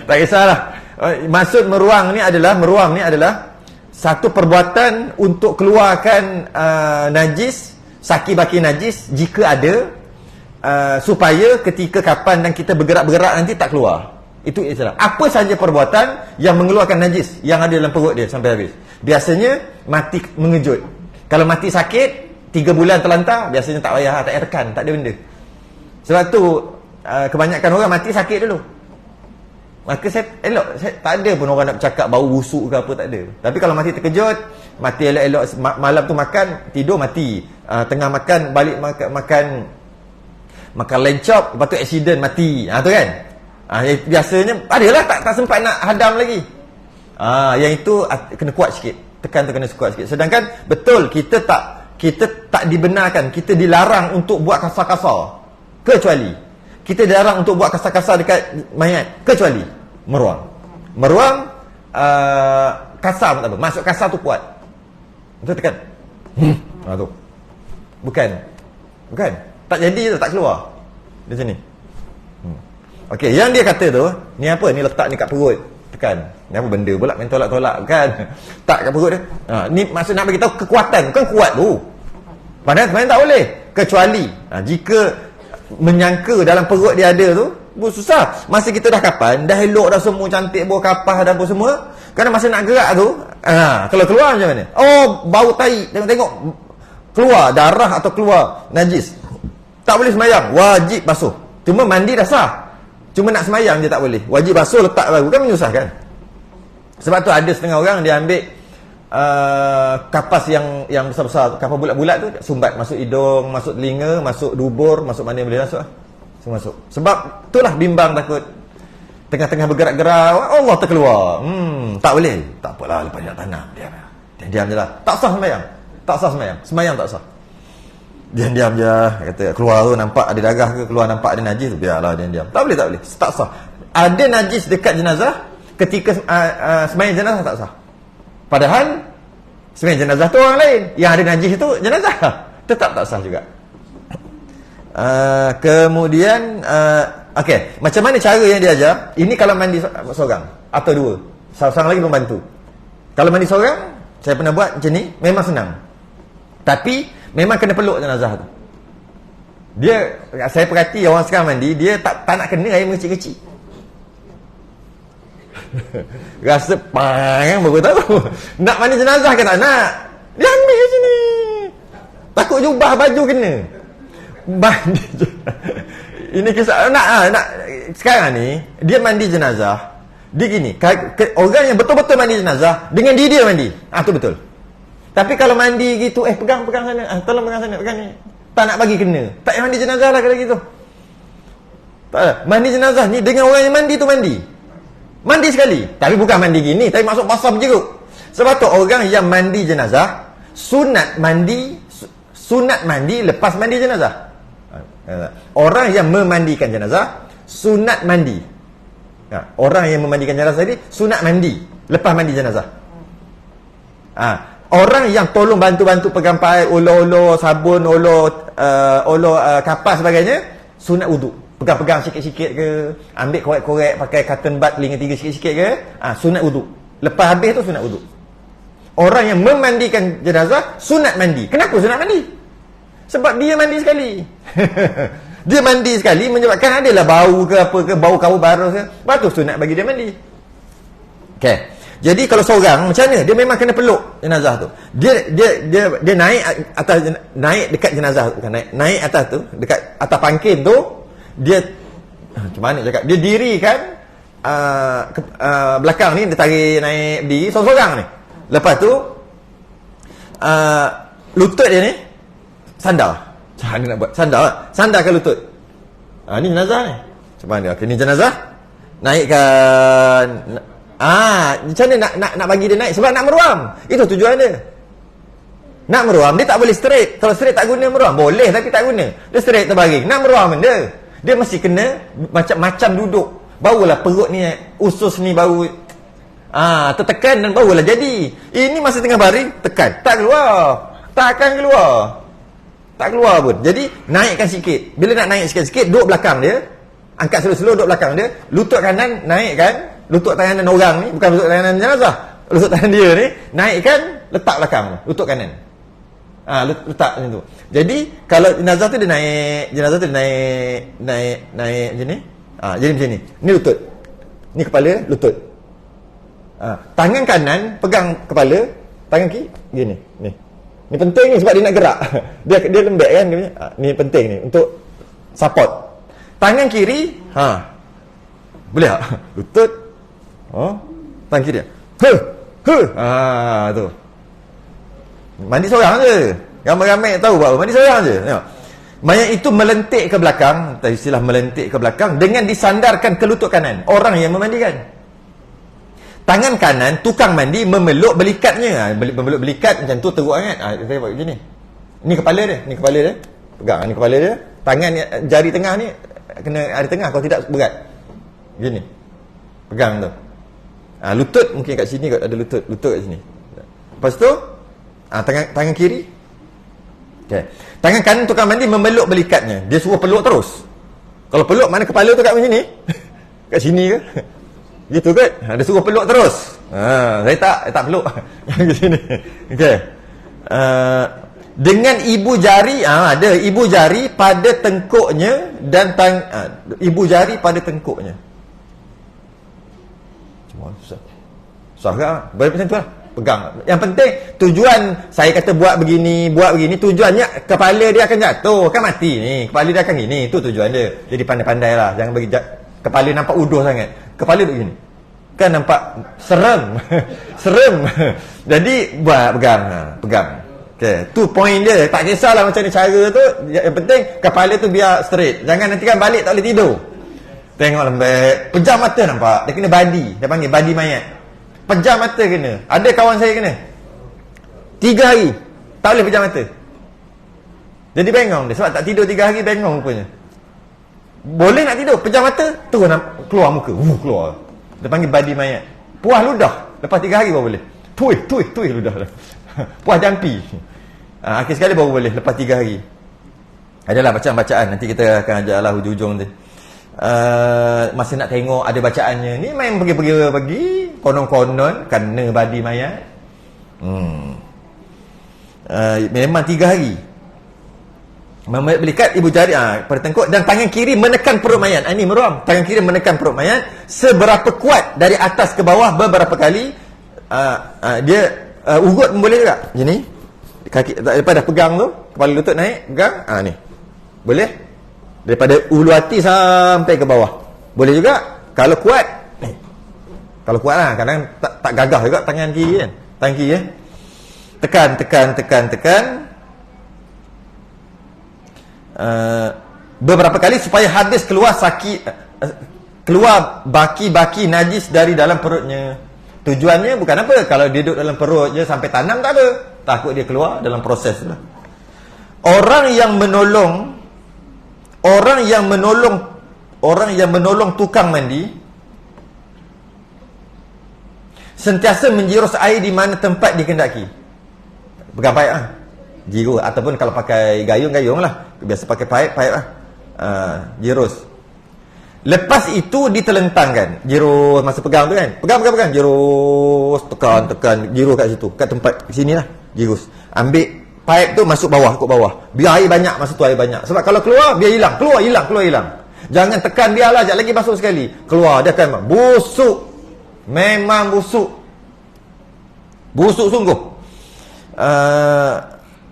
Speaker 1: Tak kisahlah. Maksud meruang ni adalah satu perbuatan untuk keluarkan najis, saki baki najis jika ada, supaya ketika kapan dan kita bergerak-gerak nanti tak keluar. Itu istilah. Apa saja perbuatan yang mengeluarkan najis yang ada dalam perut dia sampai habis. Biasanya mati mengejut. Kalau mati sakit 3 bulan terlantar, biasanya tak payah, tak payah tekan, tak ada benda. Sebab tu kebanyakan orang mati sakit dulu. Maka saya tak ada pun orang nak bercakap bau busuk ke apa, tak ada. Tapi kalau mati terkejut, mati elok-elok, malam tu makan, tidur mati. Tengah makan, balik makan lencop, lepas tu accident mati. Tu kan. Biasanya adalah tak sempat nak hadam lagi. Yang itu kena kuat sikit. Tekan tu kena kuat sikit. Sedangkan betul kita tak dibenarkan, kita dilarang untuk buat kasar-kasar. Kecuali kita dilarang untuk buat kasar-kasar dekat mayat, kecuali meruang. Meruang kasar pun tak apa. Masuk kasar tu kuat. Itu tekan. Tu. Bukan. Tak jadi tu, tak keluar. Di sini. Okey, yang dia kata tu, ni apa? Ni letak ni kat perut. Tekan. Ni apa benda pula main tolak-tolak kan? Tak kat perut dia. Ni maksud nak bagi tahu kekuatan, bukan kuat tu. Padahal sebenarnya tak boleh. Kecuali jika menyangka dalam perut dia ada tu, susah. Masa kita dah kapan, dah elok dah semua cantik, bawa kapas dah apa semua. Kerana masa nak gerak tu, kalau keluar macam mana? Bau tai, tengok-tengok keluar darah atau keluar najis. Tak boleh semayang, wajib basuh. Cuma mandi dah sah. Cuma nak semayang je tak boleh. Wajib basuh, letak baru, kan menyusahkan. Sebab tu ada setengah orang dia ambil kapas yang besar-besar, kapas bulat-bulat tu, sumbat masuk hidung, masuk telinga, masuk dubur, masuk mana boleh masuk. Semua masuk. Sebab itulah bimbang takut tengah-tengah bergerak-gerak Allah terkeluar. Tak boleh. Tak apalah, lepas dia nak tanam. Diam je lah. Tak sah sembahyang. Sembahyang tak sah. Diam je. Kata keluar tu nampak ada darah ke, keluar nampak ada najis tu, biarlah diam. Tak boleh. Tak sah. Ada najis dekat jenazah, ketika sembahyang jenazah tak sah. Padahal sembahyang jenazah tu orang lain. Yang ada najis tu jenazah, tetap tak sah juga. Kemudian okey, macam mana cara yang dia ajar? Ini kalau mandi seorang atau dua, seorang lagi pembantu. Kalau mandi seorang, saya pernah buat macam ni, memang senang. Tapi memang kena peluk jenazah tu. Saya perhati orang sekarang mandi, dia tak nak kena air mengecil-kecil. Rasa pang baru tahu. Nak mandi jenazah ke tak nak? Dia ambil kat sini. Takut jubah baju kena. Mandi. Ini kisah nak sekarang ni dia mandi jenazah. Dia gini, orang yang betul-betul mandi jenazah dengan dia mandi. Tu betul. Tapi kalau mandi gitu, pegang sana. Tolong pegang sana, pegang ni. Tak nak bagi kena. Tak payah mandi jenazah lah kalau gitu. Tak ada. Mandi jenazah ni dengan orang yang mandi tu mandi. Mandi sekali. Tapi bukan mandi gini, tapi masuk basah berjeruk. Sebab tu orang yang mandi jenazah, sunat mandi lepas mandi jenazah. Orang yang memandikan jenazah, sunat mandi Orang yang memandikan jenazah tadi sunat mandi lepas mandi jenazah. Orang yang tolong bantu-bantu pegang paip, ulur-ulur sabun, ulur kapas sebagainya, sunat wuduk. Pegang-pegang sikit-sikit ke, ambil korek-korek pakai cotton bud telinga 3 sikit-sikit ke, sunat wuduk. Lepas habis tu sunat wuduk. Orang yang memandikan jenazah sunat mandi. Kenapa sunat mandi? Sebab dia mandi sekali. Dia mandi sekali menyebabkan adalah bau ke apa ke, bau kau barus ke. Lepas tu sunat bagi dia mandi. Okey. Jadi kalau seorang macam mana? Dia memang kena peluk jenazah tu. Dia naik atas, naik dekat jenazah tu, bukan naik atas tu, dekat atas pangkin tu, dia macam mana cakap? Dia dirikan belakang ni, dia tarik naik berdiri seorang-seorang ni. Lepas tu lutut dia ni sandar. Macam mana nak buat? Sandar lah. Sandarkan lutut. Ni jenazah ni. Macam mana? Okey, ni jenazah. Naikkan. Macam mana nak bagi dia naik? Sebab nak meruam. Itu tujuan dia. Nak meruam, dia tak boleh straight. Kalau straight tak guna meruam. Boleh tapi tak guna. Dia straight terbaring. Nak meruam benda. Dia mesti kena macam duduk. Barulah perut ni, usus ni baru tertekan dan barulah jadi. Ini masa tengah baring, tekan. Tak keluar. Takkan keluar. Tak keluar pun. Jadi naikkan sikit. Bila nak naik sikit-sikit, duduk belakang dia. Angkat slow-slow, duduk belakang dia. Lutut kanan naikkan. Lutut tangan orang ni, bukan lutut tangan jenazah. Lutut tangan dia ni naikkan, letak belakang lutut kanan. Letak macam tu. Jadi kalau jenazah tu dia naik macam ni. Jadi macam ni. Ni lutut. Ni kepala, lutut. Tangan kanan pegang kepala, tangan kiri gini. Ni penting ni sebab dia nak gerak. Dia lembek kan dia. Ni penting ni untuk support. Tangan kiri, boleh tak? Lutut. Tangan kiri. Tu. Mandi seorang je. Ramai-ramai tahu buat apa. Mandi seorang je. Tengok. Mayat itu melentik ke belakang, istilah melentik ke belakang dengan disandarkan ke lutut kanan orang yang memandikan. Tangan kanan tukang mandi memeluk belikatnya. Memeluk belikat macam tu teruk sangat. Saya buat macam ni. Ni kepala dia, pegang ni kepala dia. Tangan ni, jari tengah ni kena ada tengah, kalau tidak berat. Gini. Pegang tu. Lutut mungkin kat sini ada lutut kat sini. Lepas tu tangan kiri. Okey. Tangan kanan tukang mandi memeluk belikatnya. Dia suruh peluk terus. Kalau peluk mana kepala tu kat sini? Kat sini ke? Gitu kan? Dia suruh peluk terus. Saya tak peluk. Kat sini. Okey. Dengan ibu jari, ada ibu jari pada tengkuknya dan ibu jari pada tengkuknya. Cuma susah ke? Boleh macam tu lah. Pegang. Yang penting tujuan saya kata buat begini, tujuannya kepala dia akan jatuh, kan mati ni. Kepala dia akan gini, itu tujuan dia. Jadi pandai-pandai lah, jangan bagi kepala nampak uduh sangat. Kepala duduk gini. Kan nampak serem. Serem. Jadi buat pegang. Okey, tu point dia. Tak kisahlah macam ni cara tu, yang penting kepala tu biar straight. Jangan nanti kan balik tak boleh tidur. Tengok lembek, pejam mata nampak. Dia kena badi, dia panggil badi mayat. Pejam mata kena. Ada kawan saya kena 3 hari tak boleh pejam mata. Jadi bengong dia. Sebab tak tidur 3 hari, bengong rupanya. Boleh nak tidur, pejam mata, terus keluar muka. Keluar. Dia panggil badi mayat. Puas ludah. Lepas 3 hari baru boleh. Tuih ludah dah. Puas jampi. Akhir sekali baru boleh lepas 3 hari. Adalah bacaan-bacaan. Nanti kita akan ajarlah hujung-hujung tu. Masa nak tengok ada bacaannya. Ni main pergi konon-konon kena badi mayat. Memang 3 hari. Memeluk belikat ibu jari pada tengkuk dan tangan kiri menekan perut mayat. Ini meruam. Tangan kiri menekan perut mayat seberapa kuat dari atas ke bawah beberapa kali. Dia ugut pun boleh juga. Gini. Kaki daripada pegang tu, kepala lutut naik, pegang. Ni. Boleh? Daripada ulu hati sampai ke bawah. Boleh juga. Kalau kuat, kalau kuat lah. Kadang tak gagah juga tangan kiri kan. Tangan kiri tekan. Beberapa kali supaya hadis keluar keluar baki-baki najis dari dalam perutnya. Tujuannya bukan apa. Kalau dia duduk dalam perut je sampai tanam tak apa. Takut dia keluar dalam proses lah. Orang yang menolong tukang mandi Sentiasa menjirus air di mana tempat dikehendaki. Pegang paip lah. Jirus. Ataupun kalau pakai gayung lah. Biasa pakai paip lah. Jirus. Lepas itu ditelentangkan. Jirus masa pegang tu kan. Pegang. Jirus. Tekan. Jirus kat situ. Kat tempat sini lah. Jirus. Ambil paip tu masuk bawah. Ikut bawah. Biar air banyak. Masa tu air banyak. Sebab kalau keluar, biar hilang. Keluar hilang. Jangan tekan biarlah. Sekejap lagi masuk sekali. Keluar. Dia akan busuk. Memang busuk. Busuk sungguh.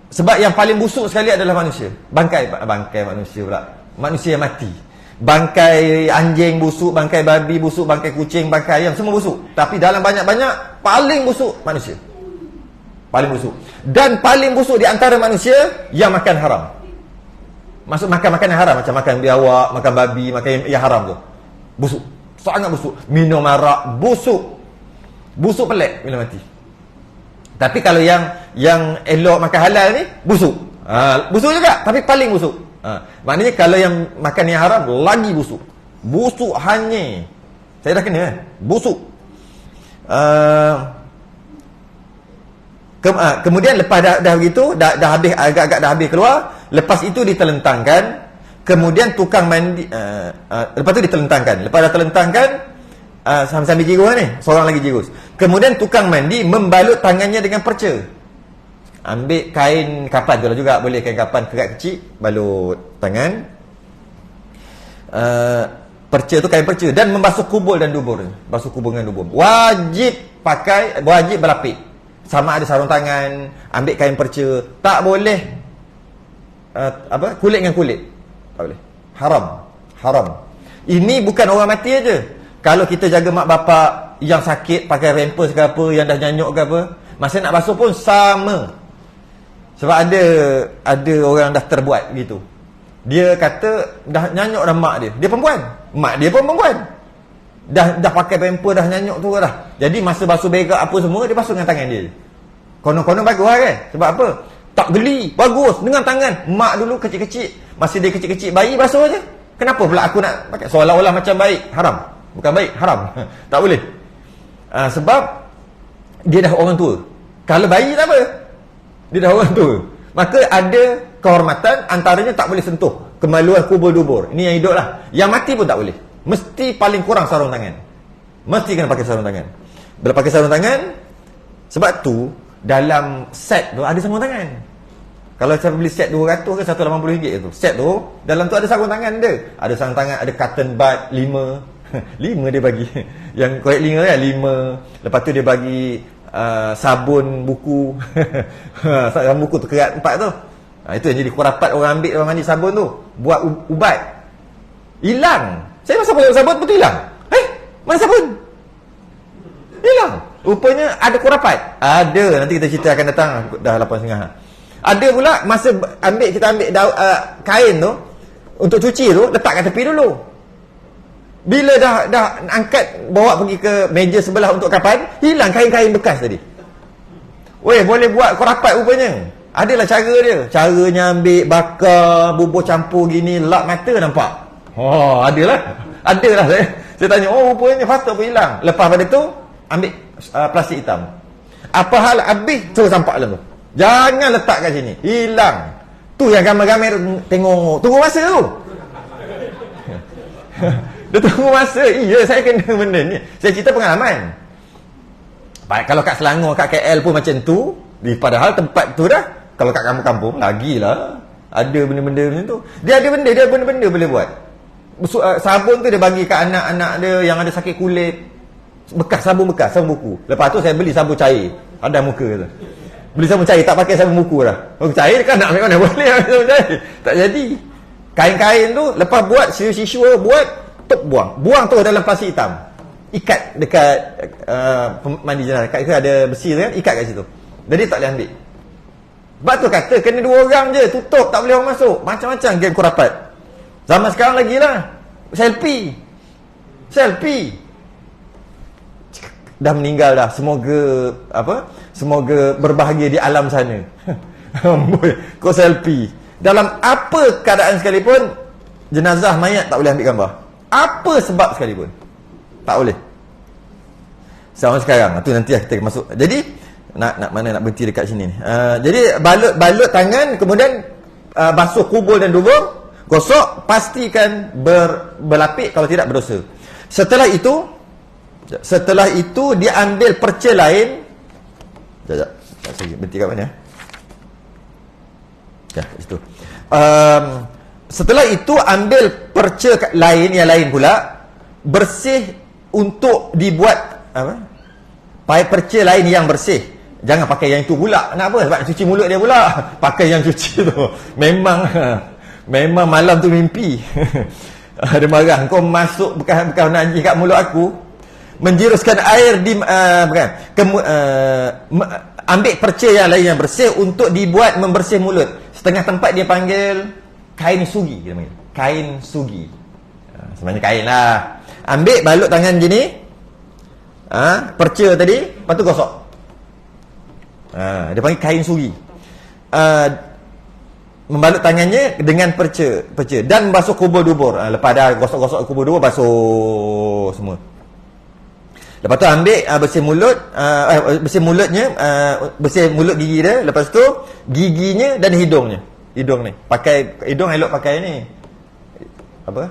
Speaker 1: Sebab yang paling busuk sekali adalah manusia. Bangkai manusia pula. Manusia yang mati. Bangkai anjing busuk, bangkai babi busuk, bangkai kucing, bangkai ayam, semua busuk. Tapi dalam banyak-banyak, paling busuk manusia. Paling busuk. Dan paling busuk di antara manusia yang makan haram. Maksud makan yang haram. Macam makan biawak, makan babi, makan yang haram tu. Busuk. Sangat busuk. Minum arak, busuk. Busuk pelik bila mati. Tapi kalau yang elok makan halal ni, busuk. Busuk juga, tapi paling busuk. Maknanya kalau yang makan yang haram, lagi busuk. Busuk hanya. Saya dah kena kan? Busuk. Kemudian lepas dah begitu, dah habis, agak-agak dah habis keluar. Lepas itu ditelentangkan. Kemudian tukang mandi, lepas tu ditelentangkan. Lepas dah telentangkan, sambil jirus ni, seorang lagi jirus. Kemudian tukang mandi membalut tangannya dengan perca. Ambil kain kapan tu lah juga, boleh kain kapan kerat kecil, balut tangan. Perca tu kain perca, dan membasuh kubul dan dubur. Basuh kubul dengan dubur. Wajib berlapik. Sama ada sarung tangan, ambil kain perca. Tak boleh kulit dengan kulit. Tak boleh. Haram. Ini bukan orang mati aja. Kalau kita jaga mak bapak yang sakit pakai pampers ke apa, yang dah nyanyuk ke apa, masa nak basuh pun sama. Sebab ada orang dah terbuat gitu. Dia kata dah nyanyuk dah mak dia. Dia perempuan. Mak dia pun perempuan. Dah pakai pampers, dah nyanyuk tu dah. Jadi masa basuh berak apa semua, dia basuh dengan tangan dia. Konon-konon bagus lah kan. Sebab apa? Tak geli. Bagus. Dengan tangan. Mak dulu kecil-kecil. Masa dia kecil-kecil, bayi basuh je. Kenapa pula aku nak pakai? Seolah-olah macam baik. Haram. Bukan baik, haram. Tak boleh. Sebab dia dah orang tua. Kalau bayi tak apa. Dia dah orang tua. Maka ada kehormatan, antaranya tak boleh sentuh kemaluan kubur dubur. Ini yang hidup lah. Yang mati pun tak boleh. Mesti paling kurang sarung tangan. Mesti kena pakai sarung tangan. Bila pakai sarung tangan, sebab tu dalam set tu ada sarung tangan. Kalau saya beli set 200 ke RM180 tu, set tu dalam tu ada sarung tangan dia. Ada sarung tangan, ada cotton bud 5 dia bagi. Yang korek 5 kan 5. Lepas tu dia bagi sabun buku. Sabun buku tu kerat 4 tu. Itu yang jadi kurapat orang ambil orang mandi sabun tu. Buat ubat. Hilang. Saya masa pakai sabun betul hilang. Mana sabun? Hilang. Rupanya ada kurapat. Ada. Nanti kita cerita akan datang. Dah 8.30. Ada pula masa kita ambil kain tu untuk cuci tu, letak kat tepi dulu. Bila dah angkat bawa pergi ke meja sebelah untuk kapan, hilang kain-kain bekas tadi. Boleh buat kurapat rupanya. Adalah cara dia. Caranya ambil, bakar, bubur campur gini, lap mata nampak. Adalah saya tanya, rupanya patut pun hilang. Lepas pada tu ambil plastik hitam. Apa hal habis terus sampak dalam tu. Jangan letak kat sini. Hilang. Tu yang ramai-ramai tengok. Tunggu masa tu. Dia tunggu masa. Iya, saya kena benda ni. Saya cerita pengalaman. Kalau kat Selangor, kat KL pun macam tu. Padahal tempat tu dah. Kalau kat kampung-kampung, lagilah. Ada benda-benda macam tu. Dia ada benda-benda boleh buat. Sabun tu dia bagi kat anak-anak dia yang ada sakit kulit. Sabun buku. Lepas tu saya beli sabun cair. Ada muka tu. Beli sabun cair, tak pakai sabun buku dah. Sabun cair kan nak ambil mana boleh ambil sabun cair. Tak jadi. Kain-kain tu, lepas buat, sisu buat, buang tu dalam plastik hitam. Ikat dekat mandi jenazah. Dekat ada besi tu kan, ikat kat situ. Jadi tak boleh ambil. Sebab tu kata, kena 2 orang je, tutup, tak boleh orang masuk. Macam-macam geng kurapat. Zaman sekarang lagi lah. Selfie. Dah meninggal dah. Semoga berbahagia di alam sana. Kau selfie. Dalam apa keadaan sekalipun, jenazah mayat tak boleh ambil gambar. Apa sebab sekalipun. Tak boleh. Sama sekarang. Tu nanti kita masuk. Jadi nak berhenti dekat sini ni. Jadi balut tangan, kemudian basuh kubul dan dubur, gosok, pastikan berlapik, kalau tidak berdosa. Setelah itu dia ambil perca lain. Sekejap. Saya berhenti kat mana? Ya, situ. Setelah itu ambil perca lain, yang lain pula, bersih untuk dibuat pakai perca lain yang bersih. Jangan pakai yang itu pula. Kenapa? Sebab cuci mulut dia pula. Pakai yang cuci tu. Memang malam tu mimpi. Dia marah, kau masuk bekas najis kat mulut aku, menjuruskan air di ambil perca yang lain yang bersih untuk dibuat membersih mulut. Setengah tempat dia panggil kain sugi, dia panggil kain sugi. Sebenarnya kain lah. Ambil balut tangan gini, perca tadi, lepas tu gosok. Dia panggil kain sugi. Membalut tangannya dengan perca dan basuh kubur dubur. Lepas dah gosok-gosok kubur dubur, basuh semua. Lepas tu ambil bersih mulut, bersih mulutnya, bersih mulut gigi dia. Lepas tu giginya dan hidungnya. Hidung ni, pakai hidung elok pakai ni apa?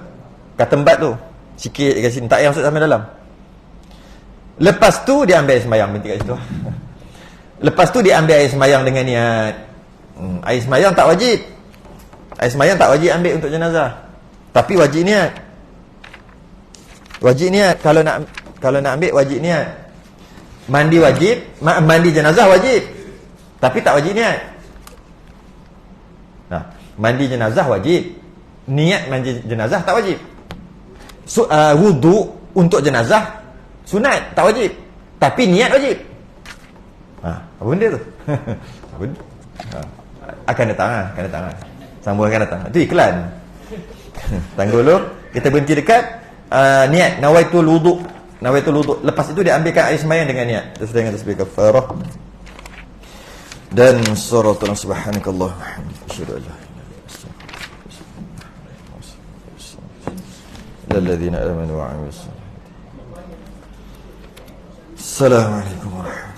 Speaker 1: Katembat tu. Sikit dekat sini, tak payah masuk sampai dalam. Lepas tu dia ambil air sembahyang, berhenti kat situ. Lepas tu dia ambil air sembahyang dengan niat. Air sembahyang tak wajib. Air sembahyang tak wajib ambil untuk jenazah. Tapi wajib niat. Wajib niat kalau nak ambil wajib niat. Mandi wajib, mandi jenazah wajib. Tapi tak wajib niat. Nah, mandi jenazah wajib. Niat mandi jenazah tak wajib. Wudu untuk jenazah sunat, tak wajib. Tapi niat wajib. Apa benda tu? Apa benda? Akan datang. Sambung akan datang. Itu iklan. Tangguh dulu. Kita berhenti dekat niat nawaitul wudu. Lepas itu dia ambilkan air sembahyang dengan niat. Terus dengan tasbih kafarah dan suratul subhanakallah wa hamdika asyhadu an la ilaha illa anta الذين آمنوا وعملوا الصالحات. السلام عليكم ورحمة الله.